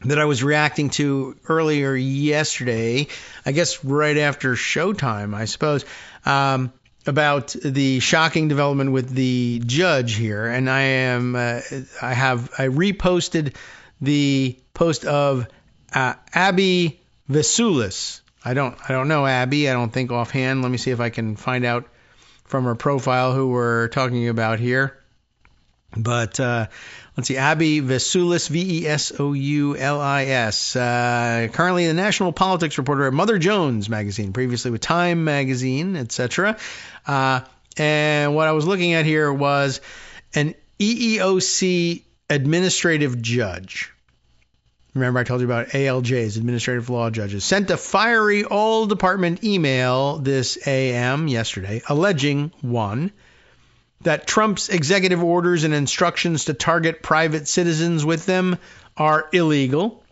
that I was reacting to earlier yesterday, I guess right after showtime, I suppose, about the shocking development with the judge here. And I reposted the post of Abby Vesulis. I don't know Abby. I don't think offhand. Let me see if I can find out from her profile who we're talking about here. But let's see, Abby Vesulis, Vesoulis, currently the national politics reporter at Mother Jones magazine, previously with Time magazine, etc. And what I was looking at here was an EEOC administrative judge. Remember I told you about ALJs, administrative law judges, sent a fiery all-department email this AM yesterday alleging, one, that Trump's executive orders and instructions to target private citizens with them are illegal.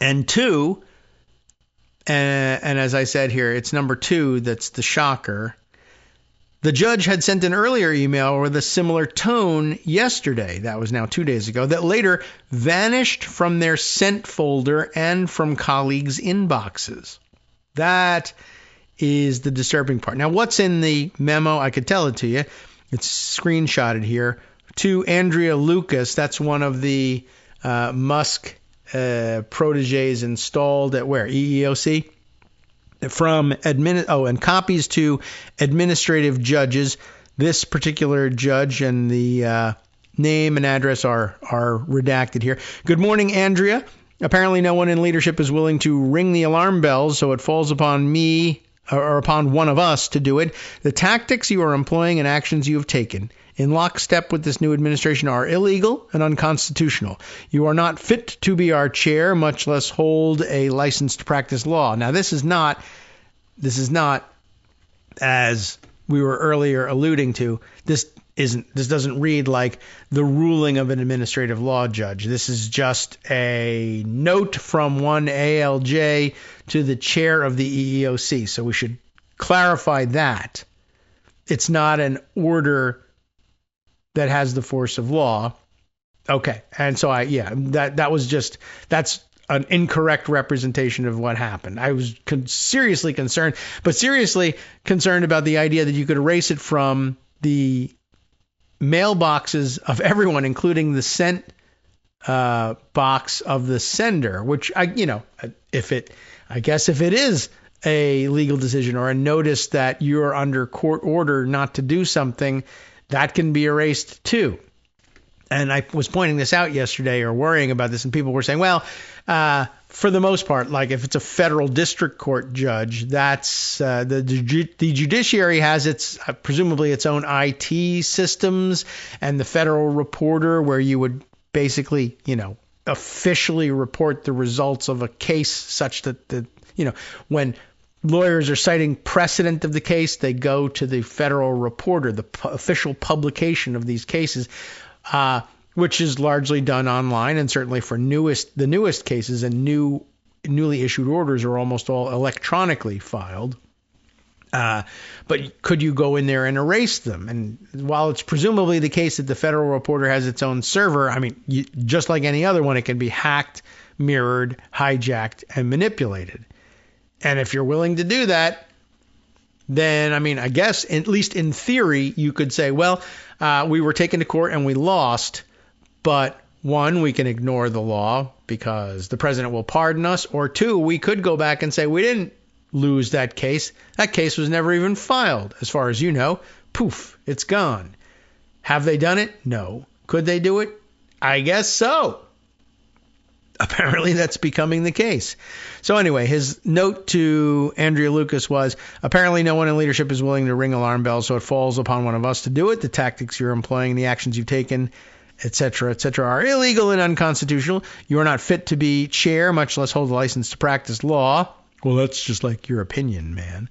And two, and as I said here, it's number two that's the shocker. The judge had sent an earlier email with a similar tone yesterday, that was now 2 days ago, that later vanished from their sent folder and from colleagues' inboxes. That is the disturbing part. Now, what's in the memo? I could tell it to you. It's screenshotted here. To Andrea Lucas, that's one of the Musk proteges installed at where? EEOC? And copies to administrative judges. This particular judge and the name and address are redacted here. Good morning, Andrea. Apparently no one in leadership is willing to ring the alarm bells, so it falls upon me or upon one of us to do it. The tactics you are employing and actions you have taken in lockstep with this new administration are illegal and unconstitutional. You are not fit to be our chair, much less hold a license to practice law. Now, this is not, as we were earlier alluding to, this doesn't read like the ruling of an administrative law judge. This is just a note from one ALJ to the chair of the EEOC. So we should clarify that. It's not an order that has the force of law. Okay. And so that's an incorrect representation of what happened. I was seriously concerned about the idea that you could erase it from the mailboxes of everyone, including the sent box of the sender, which if it is a legal decision or a notice that you're under court order not to do something, that can be erased too. And I was pointing this out yesterday or worrying about this, and people were saying, well, for the most part, like if it's a federal district court judge, that's the judiciary has its presumably its own IT systems, and the federal reporter where you would basically, officially report the results of a case such that when lawyers are citing precedent of the case, they go to the federal reporter, the official publication of these cases, which is largely done online, and certainly for the newest cases and newly issued orders are almost all electronically filed. But could you go in there and erase them? And while it's presumably the case that the federal reporter has its own server, just like any other one, it can be hacked, mirrored, hijacked, and manipulated. And if you're willing to do that, then, I guess, at least in theory, you could say, well, we were taken to court and we lost, but one, we can ignore the law because the president will pardon us, or two, we could go back and say we didn't lose that case. That case was never even filed. As far as you know, poof, it's gone. Have they done it? No. Could they do it? I guess so. Apparently that's becoming the case. So anyway, his note to Andrea Lucas was, apparently no one in leadership is willing to ring alarm bells, so it falls upon one of us to do it. The tactics you're employing, the actions you've taken, etc., are illegal and unconstitutional. You are not fit to be chair, much less hold a license to practice law. Well, that's just like your opinion, man.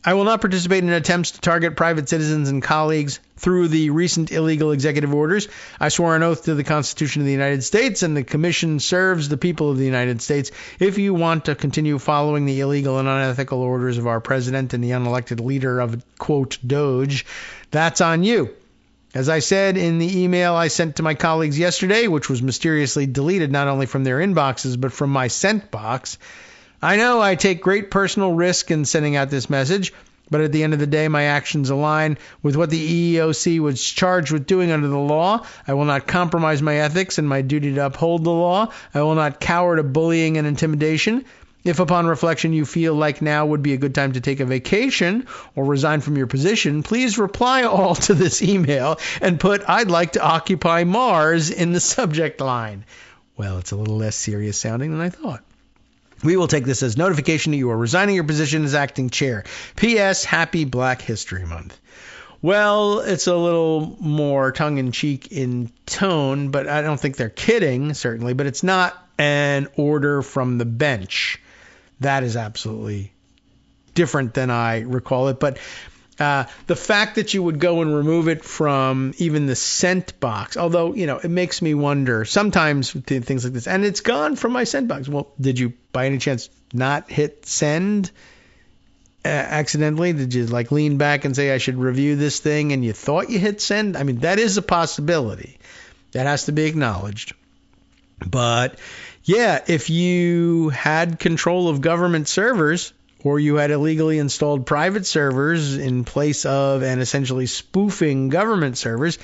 I will not participate in attempts to target private citizens and colleagues through the recent illegal executive orders. I swore an oath to the Constitution of the United States, and the Commission serves the people of the United States. If you want to continue following the illegal and unethical orders of our president and the unelected leader of, quote, Doge, that's on you. As I said in the email I sent to my colleagues yesterday, which was mysteriously deleted not only from their inboxes but from my sent box, I know I take great personal risk in sending out this message, but at the end of the day, my actions align with what the EEOC was charged with doing under the law. I will not compromise my ethics and my duty to uphold the law. I will not cower to bullying and intimidation. If upon reflection you feel like now would be a good time to take a vacation or resign from your position, please reply all to this email and put "I'd like to occupy Mars" in the subject line. Well, it's a little less serious sounding than I thought. We will take this as notification that you are resigning your position as acting chair. P.S. Happy Black History Month. Well, it's a little more tongue-in-cheek in tone, but I don't think they're kidding, certainly. But it's not an order from the bench. That is absolutely different than I recall it. But the fact that you would go and remove it from even the sent box, although, it makes me wonder sometimes with things like this, and it's gone from my sent box. Well, did you by any chance not hit send accidentally? Did you lean back and say, I should review this thing, and you thought you hit send? That is a possibility. That has to be acknowledged. But yeah, if you had control of government servers, or you had illegally installed private servers in place of and essentially spoofing government servers,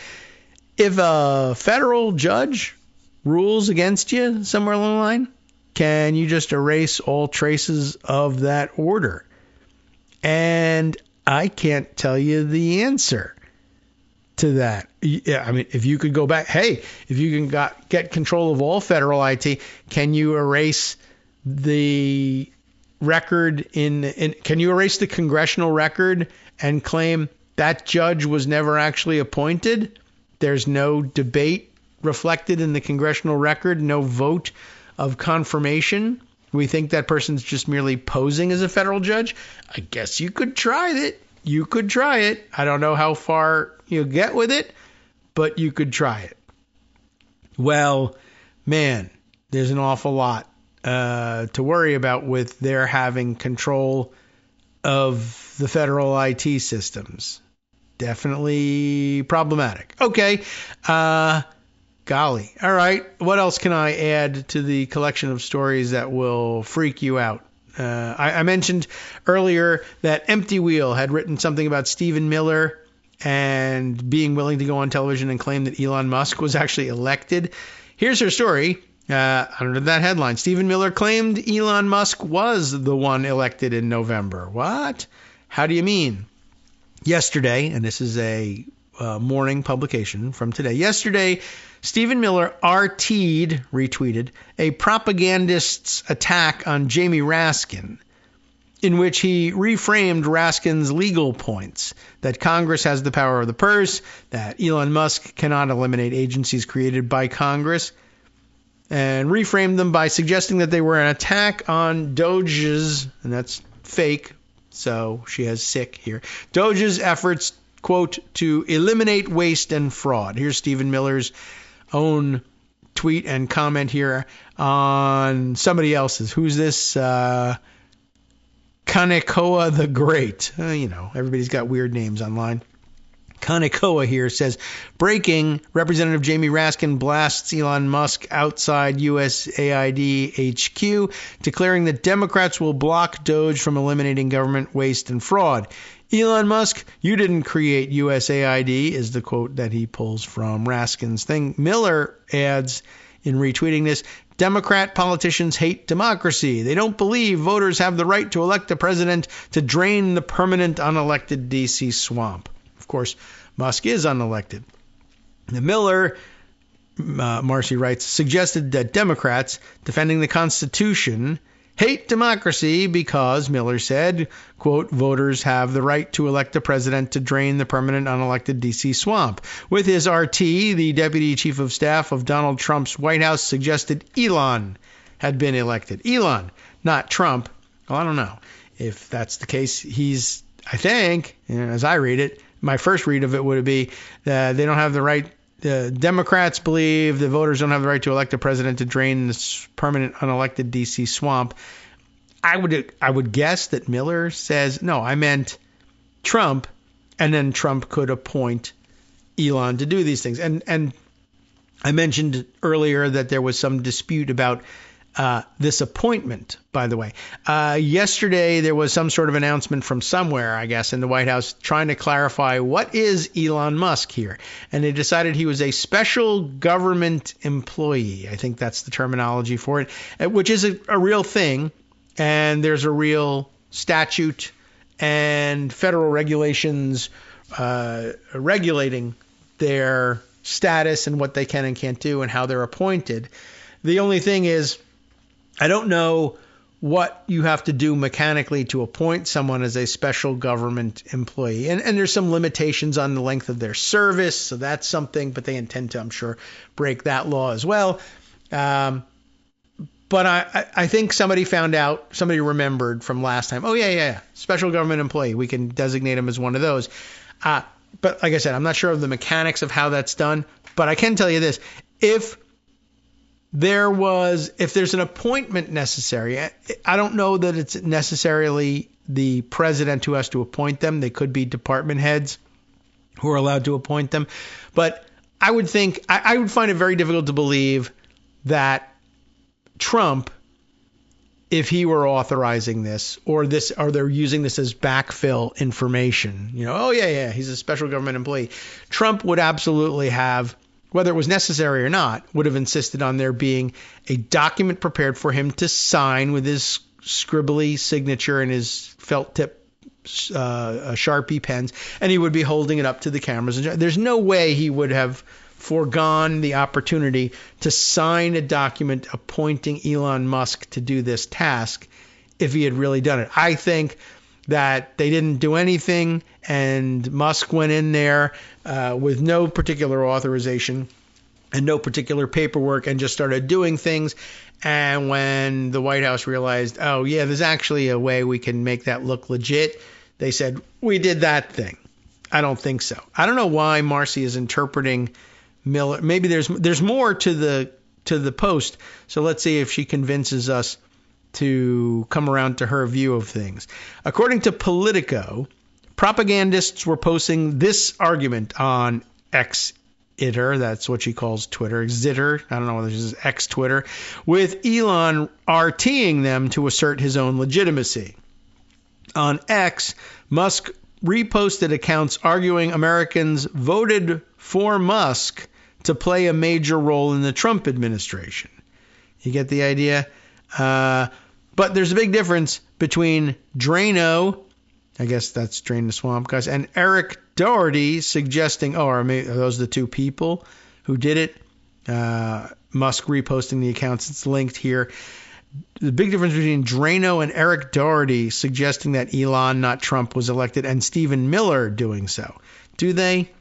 if a federal judge rules against you somewhere along the line, can you just erase all traces of that order? And I can't tell you the answer to that. Yeah, I mean, if you could go back, hey, if you can get control of all federal IT, can you erase the record can you erase the congressional record and claim that judge was never actually appointed? There's no debate reflected in the congressional record, no vote of confirmation. We think that person's just merely posing as a federal judge. I guess you could try it. You could try it. I don't know how far you'll get with it, but you could try it. Well, man, there's an awful lot to worry about with their having control of the federal IT systems. Definitely problematic. Okay. Golly. All right. What else can I add to the collection of stories that will freak you out? I mentioned earlier that Empty Wheel had written something about Stephen Miller and being willing to go on television and claim that Elon Musk was actually elected. Here's her story. Under that headline, Stephen Miller claimed Elon Musk was the one elected in November. What? How do you mean? Yesterday, and this is a morning publication from today. Yesterday, Stephen Miller retweeted a propagandist's attack on Jamie Raskin, in which he reframed Raskin's legal points, that Congress has the power of the purse, that Elon Musk cannot eliminate agencies created by Congress, and reframed them by suggesting that they were an attack on Doge's, and that's fake, so she has sick here, Doge's efforts, quote, to eliminate waste and fraud. Here's Stephen Miller's own tweet and comment here on somebody else's. Who's this? Kanekoa the Great. Everybody's got weird names online. Kanekoa here says, breaking, Representative Jamie Raskin blasts Elon Musk outside USAID HQ, declaring that Democrats will block Doge from eliminating government waste and fraud. Elon Musk, you didn't create USAID, is the quote that he pulls from Raskin's thing. Miller adds in retweeting this, Democrat politicians hate democracy. They don't believe voters have the right to elect a president to drain the permanent unelected D.C. swamp. Of course, Musk is unelected. The Miller, Marcy writes, suggested that Democrats defending the Constitution hate democracy because, Miller said, quote, voters have the right to elect a president to drain the permanent unelected D.C. swamp. With his RT, the deputy chief of staff of Donald Trump's White House suggested Elon had been elected. Elon, not Trump. Well, I don't know. If that's the case, he's, I think, as I read it, my first read of it would be that they don't have the right. Democrats believe the voters don't have the right to elect a president to drain this permanent unelected D.C. swamp. I would guess that Miller says, no, I meant Trump, and then Trump could appoint Elon to do these things. And I mentioned earlier that there was some dispute about this appointment, by the way. Yesterday, there was some sort of announcement from somewhere, I guess, in the White House trying to clarify what is Elon Musk here. And they decided he was a special government employee. I think that's the terminology for it, which is a real thing. And there's a real statute and federal regulations regulating their status and what they can and can't do and how they're appointed. The only thing is, I don't know what you have to do mechanically to appoint someone as a special government employee. And there's some limitations on the length of their service, so that's something, but they intend to, I'm sure, break that law as well. But I think somebody remembered from last time, oh, yeah, special government employee. We can designate him as one of those. But like I said, I'm not sure of the mechanics of how that's done, but I can tell you this. If there's an appointment necessary, I don't know that it's necessarily the president who has to appoint them. They could be department heads who are allowed to appoint them. But I would think, I would find it very difficult to believe that Trump, if he were authorizing this, or they're using this as backfill information, oh yeah, he's a special government employee. Trump would absolutely have, whether it was necessary or not, would have insisted on there being a document prepared for him to sign with his scribbly signature and his felt tip Sharpie pens, and he would be holding it up to the cameras. There's no way he would have foregone the opportunity to sign a document appointing Elon Musk to do this task if he had really done it. I think that they didn't do anything, and Musk went in there with no particular authorization and no particular paperwork and just started doing things. And when the White House realized, oh, yeah, there's actually a way we can make that look legit, they said, we did that thing. I don't think so. I don't know why Marcy is interpreting Miller. Maybe there's more to the post. So let's see if she convinces us to come around to her view of things. According to Politico, propagandists were posting this argument on X-Itter, that's what she calls Twitter, Zitter, I don't know whether this is X-Twitter, with Elon RTing them to assert his own legitimacy. On X, Musk reposted accounts arguing Americans voted for Musk to play a major role in the Trump administration. You get the idea? But there's a big difference between Drano, I guess that's Drain the Swamp guys, and Eric Doherty suggesting, are those the two people who did it? Musk reposting the accounts. It's linked here. The big difference between Drano and Eric Doherty suggesting that Elon, not Trump, was elected, and Stephen Miller doing so. Do they?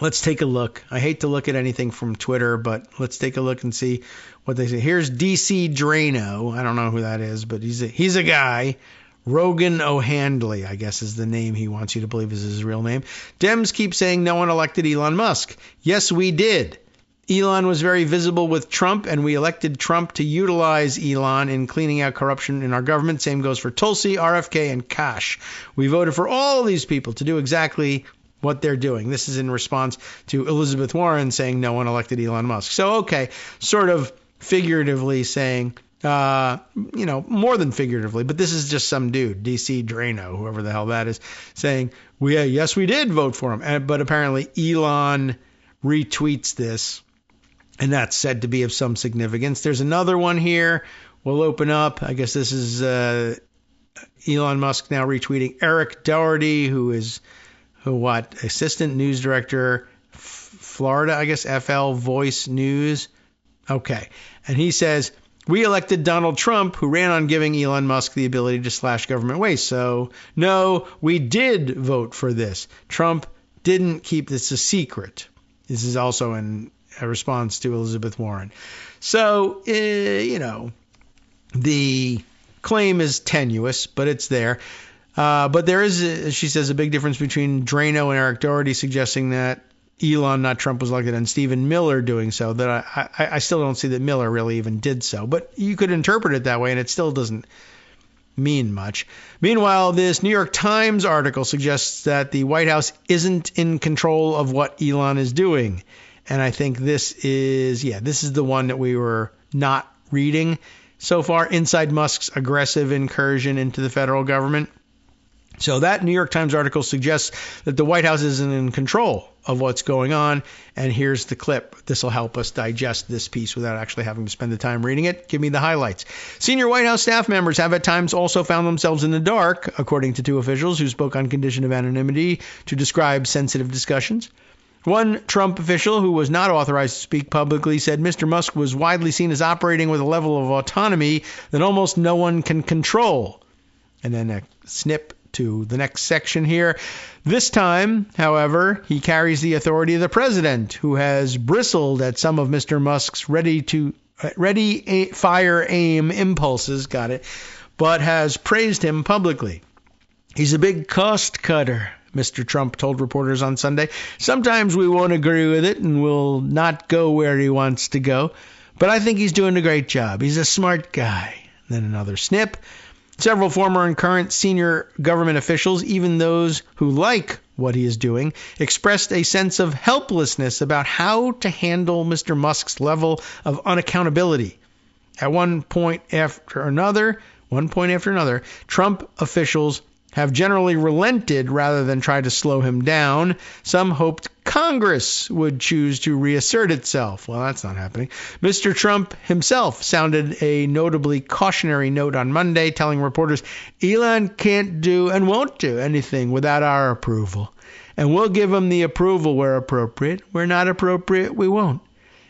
Let's take a look. I hate to look at anything from Twitter, but let's take a look and see what they say. Here's DC Drano. I don't know who that is, but he's a guy. Rogan O'Handley, I guess, is the name he wants you to believe is his real name. Dems keep saying no one elected Elon Musk. Yes, we did. Elon was very visible with Trump, and we elected Trump to utilize Elon in cleaning out corruption in our government. Same goes for Tulsi, RFK, and Kash. We voted for all these people to do exactly what they're doing. This is in response to Elizabeth Warren saying no one elected Elon Musk. So, okay, sort of figuratively saying, more than figuratively, but this is just some dude, DC Drano, whoever the hell that is, saying, yes, we did vote for him. But apparently Elon retweets this, and that's said to be of some significance. There's another one here. We'll open up. I guess this is Elon Musk now retweeting Eric Doherty, who is assistant news director, Florida, I guess, FL Voice News. Okay. And he says, we elected Donald Trump, who ran on giving Elon Musk the ability to slash government waste. So, no, we did vote for this. Trump didn't keep this a secret. This is also in a response to Elizabeth Warren. So, the claim is tenuous, but it's there. But there is, she says, a big difference between Drano and Eric Doherty suggesting that Elon, not Trump, was elected, and Stephen Miller doing so, that I still don't see that Miller really even did so. But you could interpret it that way, and it still doesn't mean much. Meanwhile, this New York Times article suggests that the White House isn't in control of what Elon is doing. And I think this is the one that we were not reading so far, inside Musk's aggressive incursion into the federal government. So that New York Times article suggests that the White House isn't in control of what's going on. And here's the clip. This will help us digest this piece without actually having to spend the time reading it. Give me the highlights. Senior White House staff members have at times also found themselves in the dark, according to two officials who spoke on condition of anonymity to describe sensitive discussions. One Trump official who was not authorized to speak publicly said Mr. Musk was widely seen as operating with a level of autonomy that almost no one can control. And then a snip to the next section here. This time, however, he carries the authority of the president, who has bristled at some of Mr. Musk's ready fire aim impulses, but has praised him publicly. He's a big cost cutter, Mr. Trump told reporters on Sunday. Sometimes we won't agree with it and will not go where he wants to go, but I think he's doing a great job. He's a smart guy. Then another snip. Several former and current senior government officials, even those who like what he is doing, expressed a sense of helplessness about how to handle Mr. Musk's level of unaccountability. At one point after another, Trump officials have generally relented rather than try to slow him down. Some hoped Congress would choose to reassert itself. Well, that's not happening. Mr. Trump himself sounded a notably cautionary note on Monday, telling reporters, Elon can't do and won't do anything without our approval. And we'll give him the approval where appropriate. Where not appropriate, we won't.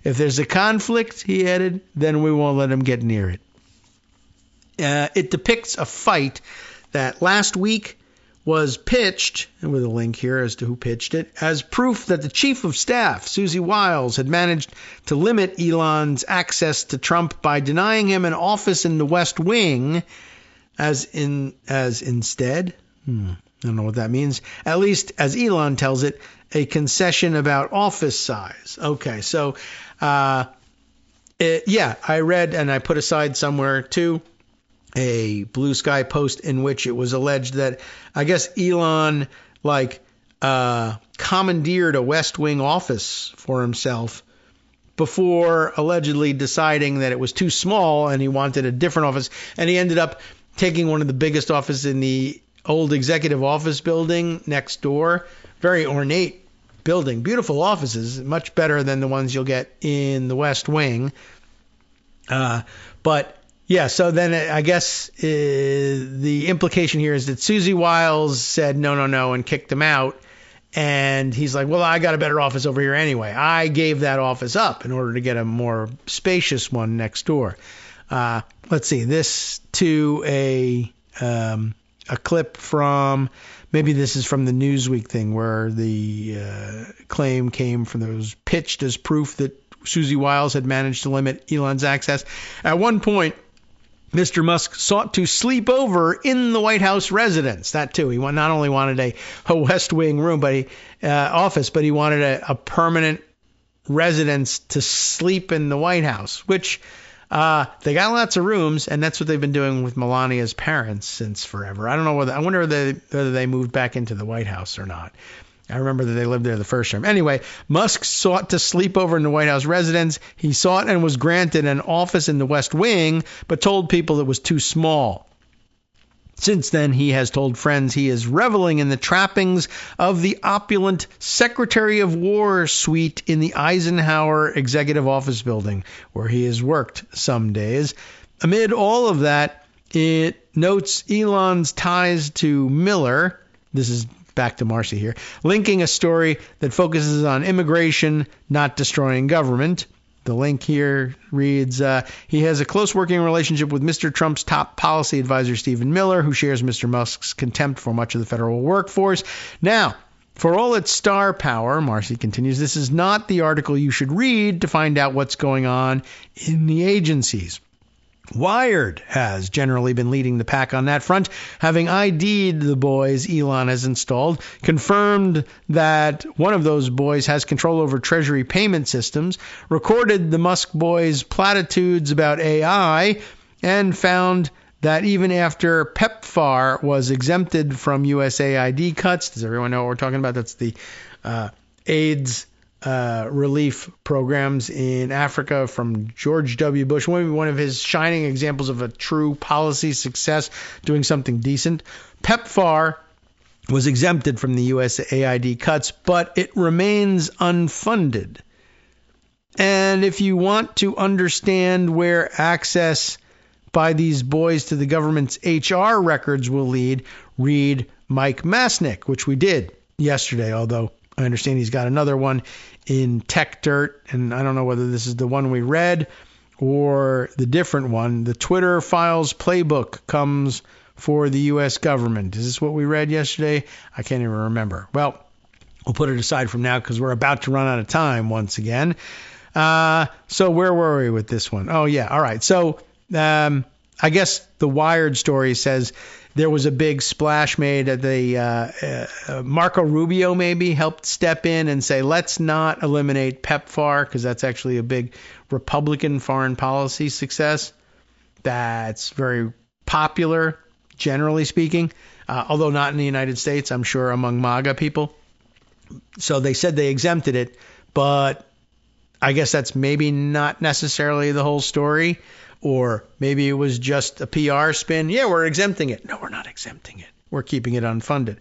If there's a conflict, he added, then we won't let him get near it. It depicts a fight that last week was pitched, and with a link here as to who pitched it, as proof that the chief of staff, Susie Wiles, had managed to limit Elon's access to Trump by denying him an office in the West Wing as instead. I don't know what that means. At least, as Elon tells it, a concession about office size. Okay, so, I read, and I put aside somewhere, too, a Blue Sky post in which it was alleged that, I guess, Elon, commandeered a West Wing office for himself before allegedly deciding that it was too small and he wanted a different office. And he ended up taking one of the biggest offices in the old executive office building next door. Very ornate building. Beautiful offices. Much better than the ones you'll get in the West Wing. So then I guess the implication here is that Susie Wiles said no, and kicked him out. And he's like, well, I got a better office over here anyway. I gave that office up in order to get a more spacious one next door. Let's see, this to a clip from, maybe this is from the Newsweek thing where the claim came from those pitched as proof that Susie Wiles had managed to limit Elon's access. At one point, Mr. Musk sought to sleep over in the White House residence. That too. He not only wanted a West Wing room, office, but he wanted a permanent residence to sleep in the White House, which they got lots of rooms, and that's what they've been doing with Melania's parents since forever. I don't know I wonder whether they moved back into the White House or not. I remember that they lived there the first term. Anyway, Musk sought to sleep over in the White House residence. He sought and was granted an office in the West Wing, but told people it was too small. Since then, he has told friends he is reveling in the trappings of the opulent Secretary of War suite in the Eisenhower Executive Office Building, where he has worked some days. Amid all of that, it notes Elon's ties to Miller. This is back to Marcy here, linking a story that focuses on immigration, not destroying government. The link here reads, he has a close working relationship with Mr. Trump's top policy advisor, Stephen Miller, who shares Mr. Musk's contempt for much of the federal workforce. Now, for all its star power, Marcy continues, this is not the article you should read to find out what's going on in the agencies. Wired has generally been leading the pack on that front, having ID'd the boys Elon has installed, confirmed that one of those boys has control over Treasury payment systems, recorded the Musk boys' platitudes about AI, and found that even after PEPFAR was exempted from USAID cuts, does everyone know what we're talking about? That's the AIDS relief programs in Africa from George W. Bush, one of his shining examples of a true policy success, doing something decent. PEPFAR was exempted from the USAID cuts, but it remains unfunded. And if you want to understand where access by these boys to the government's HR records will lead, read Mike Masnick, which we did yesterday, although I understand he's got another one in Tech Dirt, and I don't know whether this is the one we read or the different one. The Twitter Files Playbook comes for the U.S. government. Is this what we read yesterday? I can't even remember. Well, we'll put it aside from now because we're about to run out of time once again. So where were we with this one? Oh, yeah. All right. So I guess the Wired story says there was a big splash made at the Marco Rubio maybe helped step in and say, let's not eliminate PEPFAR because that's actually a big Republican foreign policy success. That's very popular, generally speaking, although not in the United States, I'm sure among MAGA people. So they said they exempted it, but I guess that's maybe not necessarily the whole story. Or maybe it was just a PR spin. Yeah, we're exempting it. No, we're not exempting it. we're keeping it unfunded.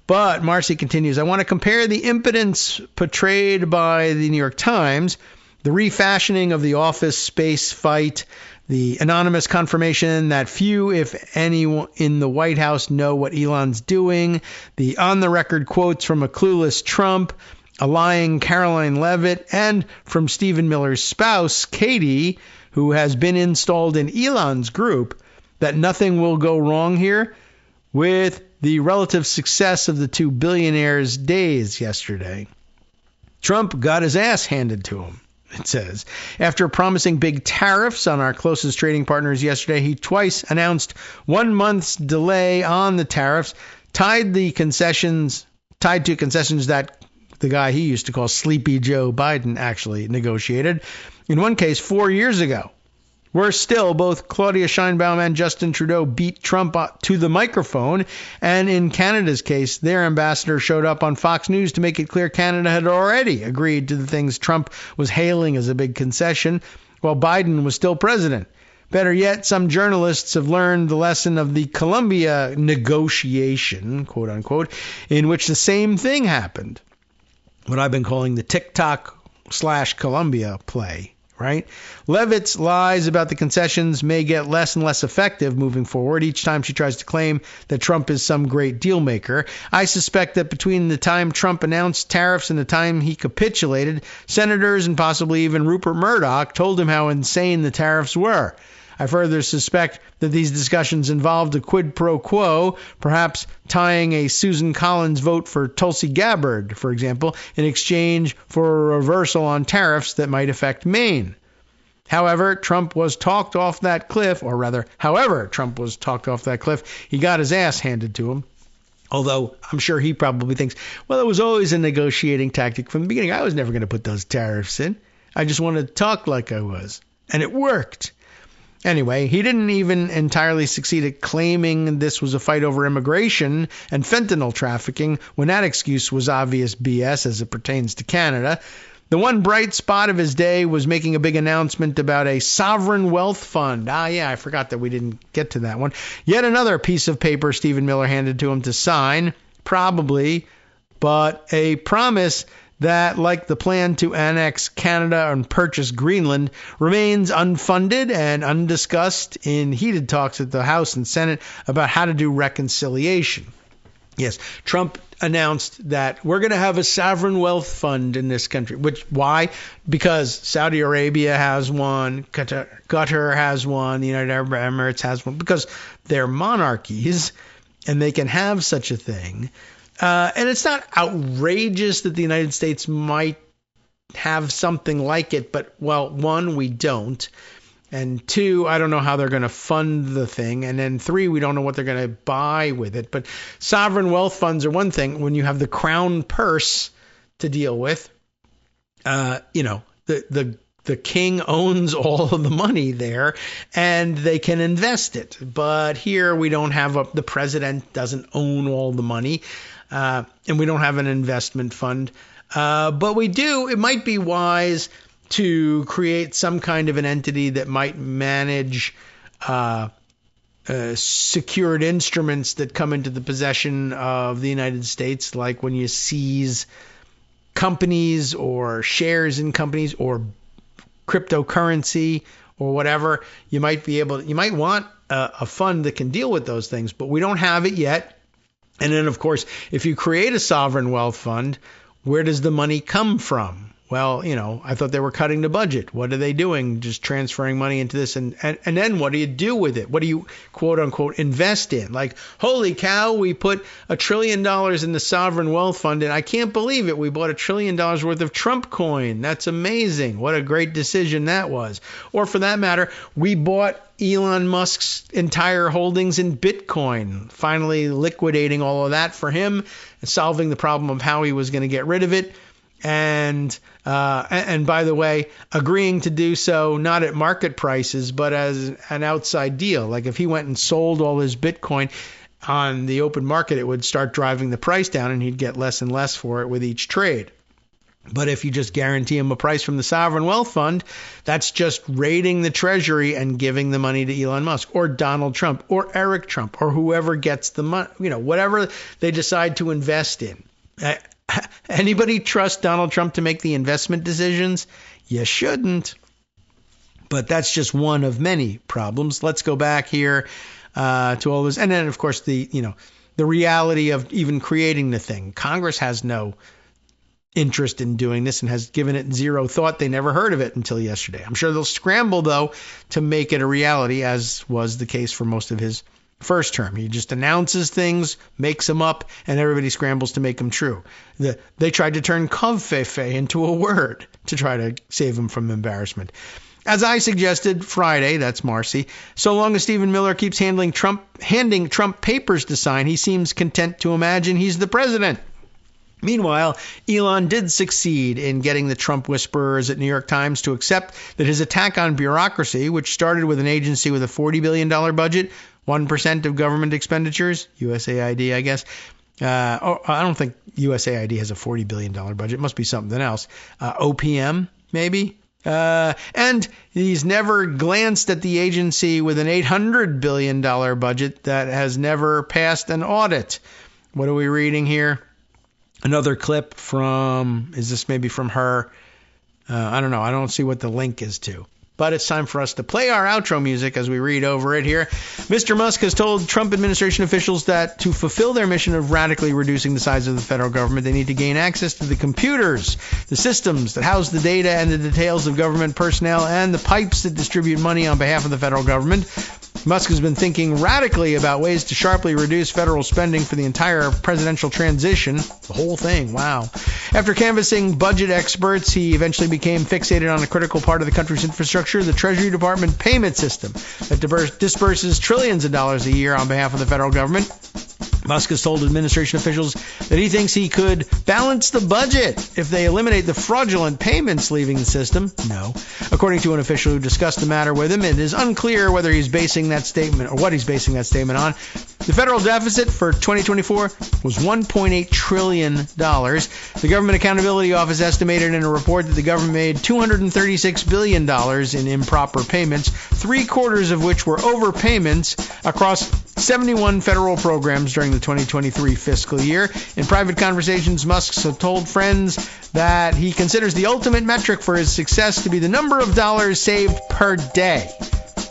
But Marcy continues, I want to compare the impotence portrayed by the New York Times, the refashioning of the office space fight, the anonymous confirmation that few, if any, in the White House know what Elon's doing, the on-the-record quotes from a clueless Trump, a lying Caroline Leavitt, and from Stephen Miller's spouse, Katie, who has been installed in Elon's group, that nothing will go wrong here, with the relative success of the two billionaires' days yesterday. Trump got his ass handed to him, it says. After promising big tariffs on our closest trading partners yesterday, he twice announced 1 month's delay on the tariffs, tied to concessions that the guy he used to call Sleepy Joe Biden actually negotiated. In one case, 4 years ago. Worse still, both Claudia Sheinbaum and Justin Trudeau beat Trump to the microphone, and in Canada's case, their ambassador showed up on Fox News to make it clear Canada had already agreed to the things Trump was hailing as a big concession, while Biden was still president. Better yet, some journalists have learned the lesson of the Columbia negotiation, quote unquote, in which the same thing happened. What I've been calling the TikTok/Columbia play. Right? Leavitt's lies about the concessions may get less and less effective moving forward each time she tries to claim that Trump is some great deal maker. I suspect that between the time Trump announced tariffs and the time he capitulated, senators and possibly even Rupert Murdoch told him how insane the tariffs were. I further suspect that these discussions involved a quid pro quo, perhaps tying a Susan Collins vote for Tulsi Gabbard, for example, in exchange for a reversal on tariffs that might affect Maine. However, Trump was talked off that cliff, he got his ass handed to him. Although I'm sure he probably thinks, well, it was always a negotiating tactic from the beginning. I was never going to put those tariffs in. I just wanted to talk like I was. And it worked. Anyway, he didn't even entirely succeed at claiming this was a fight over immigration and fentanyl trafficking when that excuse was obvious BS as it pertains to Canada. The one bright spot of his day was making a big announcement about a sovereign wealth fund. I forgot that we didn't get to that one. Yet another piece of paper Stephen Miller handed to him to sign, probably, but a promise that, like the plan to annex Canada and purchase Greenland, remains unfunded and undiscussed in heated talks at the House and Senate about how to do reconciliation. Yes, Trump announced that we're going to have a sovereign wealth fund in this country. Why? Because Saudi Arabia has one, Qatar has one, the United Arab Emirates has one, because they're monarchies and they can have such a thing. And it's not outrageous that the United States might have something like it, but, well, one, we don't. And two, I don't know how they're going to fund the thing. And then three, we don't know what they're going to buy with it. But sovereign wealth funds are one thing. When you have the crown purse to deal with, the king owns all of the money there and they can invest it. But here we don't have the president doesn't own all the money. And we don't have an investment fund. But we do. It might be wise to create some kind of an entity that might manage secured instruments that come into the possession of the United States, like when you seize companies or shares in companies or cryptocurrency or whatever. You might want a fund that can deal with those things, but we don't have it yet. And then, of course, if you create a sovereign wealth fund, where does the money come from? Well, I thought they were cutting the budget. What are they doing? Just transferring money into this. And then what do you do with it? What do you, quote unquote, invest in? Like, holy cow, we put $1 trillion in the sovereign wealth fund. And I can't believe it. We bought $1 trillion worth of Trump coin. That's amazing. What a great decision that was. Or for that matter, we bought Elon Musk's entire holdings in Bitcoin, finally liquidating all of that for him and solving the problem of how he was going to get rid of it. And by the way, agreeing to do so not at market prices, but as an outside deal. Like if he went and sold all his Bitcoin on the open market, it would start driving the price down and he'd get less and less for it with each trade. But if you just guarantee him a price from the sovereign wealth fund, that's just raiding the treasury and giving the money to Elon Musk or Donald Trump or Eric Trump or whoever gets the money, whatever they decide to invest in. Anybody trust Donald Trump to make the investment decisions? You shouldn't. But that's just one of many problems. Let's go back here to all this. And then, of course, the reality of even creating the thing. Congress has no interest in doing this and has given it zero thought. They never heard of it until yesterday. I'm sure they'll scramble, though, to make it a reality, as was the case for most of his first term. He just announces things, makes them up, and everybody scrambles to make them true. They tried to turn covfefe into a word to try to save him from embarrassment. As I suggested Friday, that's Marcy, so long as Stephen Miller keeps handing Trump papers to sign, he seems content to imagine he's the president. Meanwhile, Elon did succeed in getting the Trump whisperers at New York Times to accept that his attack on bureaucracy, which started with an agency with a $40 billion budget, 1% of government expenditures, USAID, I guess. I don't think USAID has a $40 billion budget. It must be something else. OPM, maybe? And he's never glanced at the agency with an $800 billion budget that has never passed an audit. What are we reading here? Another clip from, is this maybe from her? I don't know. I don't see what the link is to. But it's time for us to play our outro music as we read over it here. Mr. Musk has told Trump administration officials that to fulfill their mission of radically reducing the size of the federal government, they need to gain access to the computers, the systems that house the data and the details of government personnel, and the pipes that distribute money on behalf of the federal government. Musk has been thinking radically about ways to sharply reduce federal spending for the entire presidential transition. The whole thing, wow. After canvassing budget experts, he eventually became fixated on a critical part of the country's infrastructure, the Treasury Department payment system that disburses trillions of dollars a year on behalf of the federal government. Musk has told administration officials that he thinks he could balance the budget if they eliminate the fraudulent payments leaving the system. No. According to an official who discussed the matter with him, it is unclear whether he's basing that statement or what he's basing that statement on. The federal deficit for 2024 was $1.8 trillion. The Government Accountability Office estimated in a report that the government made $236 billion in improper payments, 3/4 of which were overpayments across 71 federal programs during the 2023 fiscal year. In private conversations, Musk told friends that he considers the ultimate metric for his success to be the number of dollars saved per day.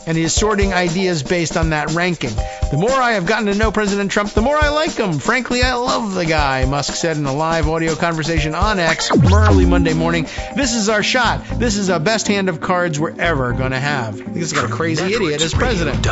And he is sorting ideas based on that ranking. The more I have gotten to know President Trump, the more I like him. Frankly, I love the guy, Musk said in a live audio conversation on X early Monday morning. This is our shot. This is the best hand of cards we're ever going to have. I think it's got a crazy idiot as president.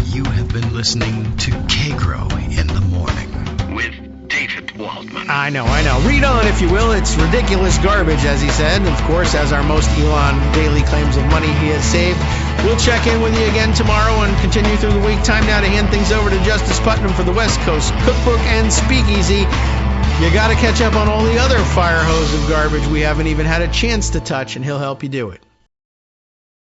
You have been listening to Kagro in the Morning with David Waldman. I know. Read on, if you will. It's ridiculous garbage, as he said. Of course, as our most Elon daily claims of money he has saved. We'll check in with you again tomorrow and continue through the week. Time now to hand things over to Justice Putnam for the West Coast Cookbook and Speakeasy. You got to catch up on all the other fire hose of garbage we haven't even had a chance to touch, and he'll help you do it.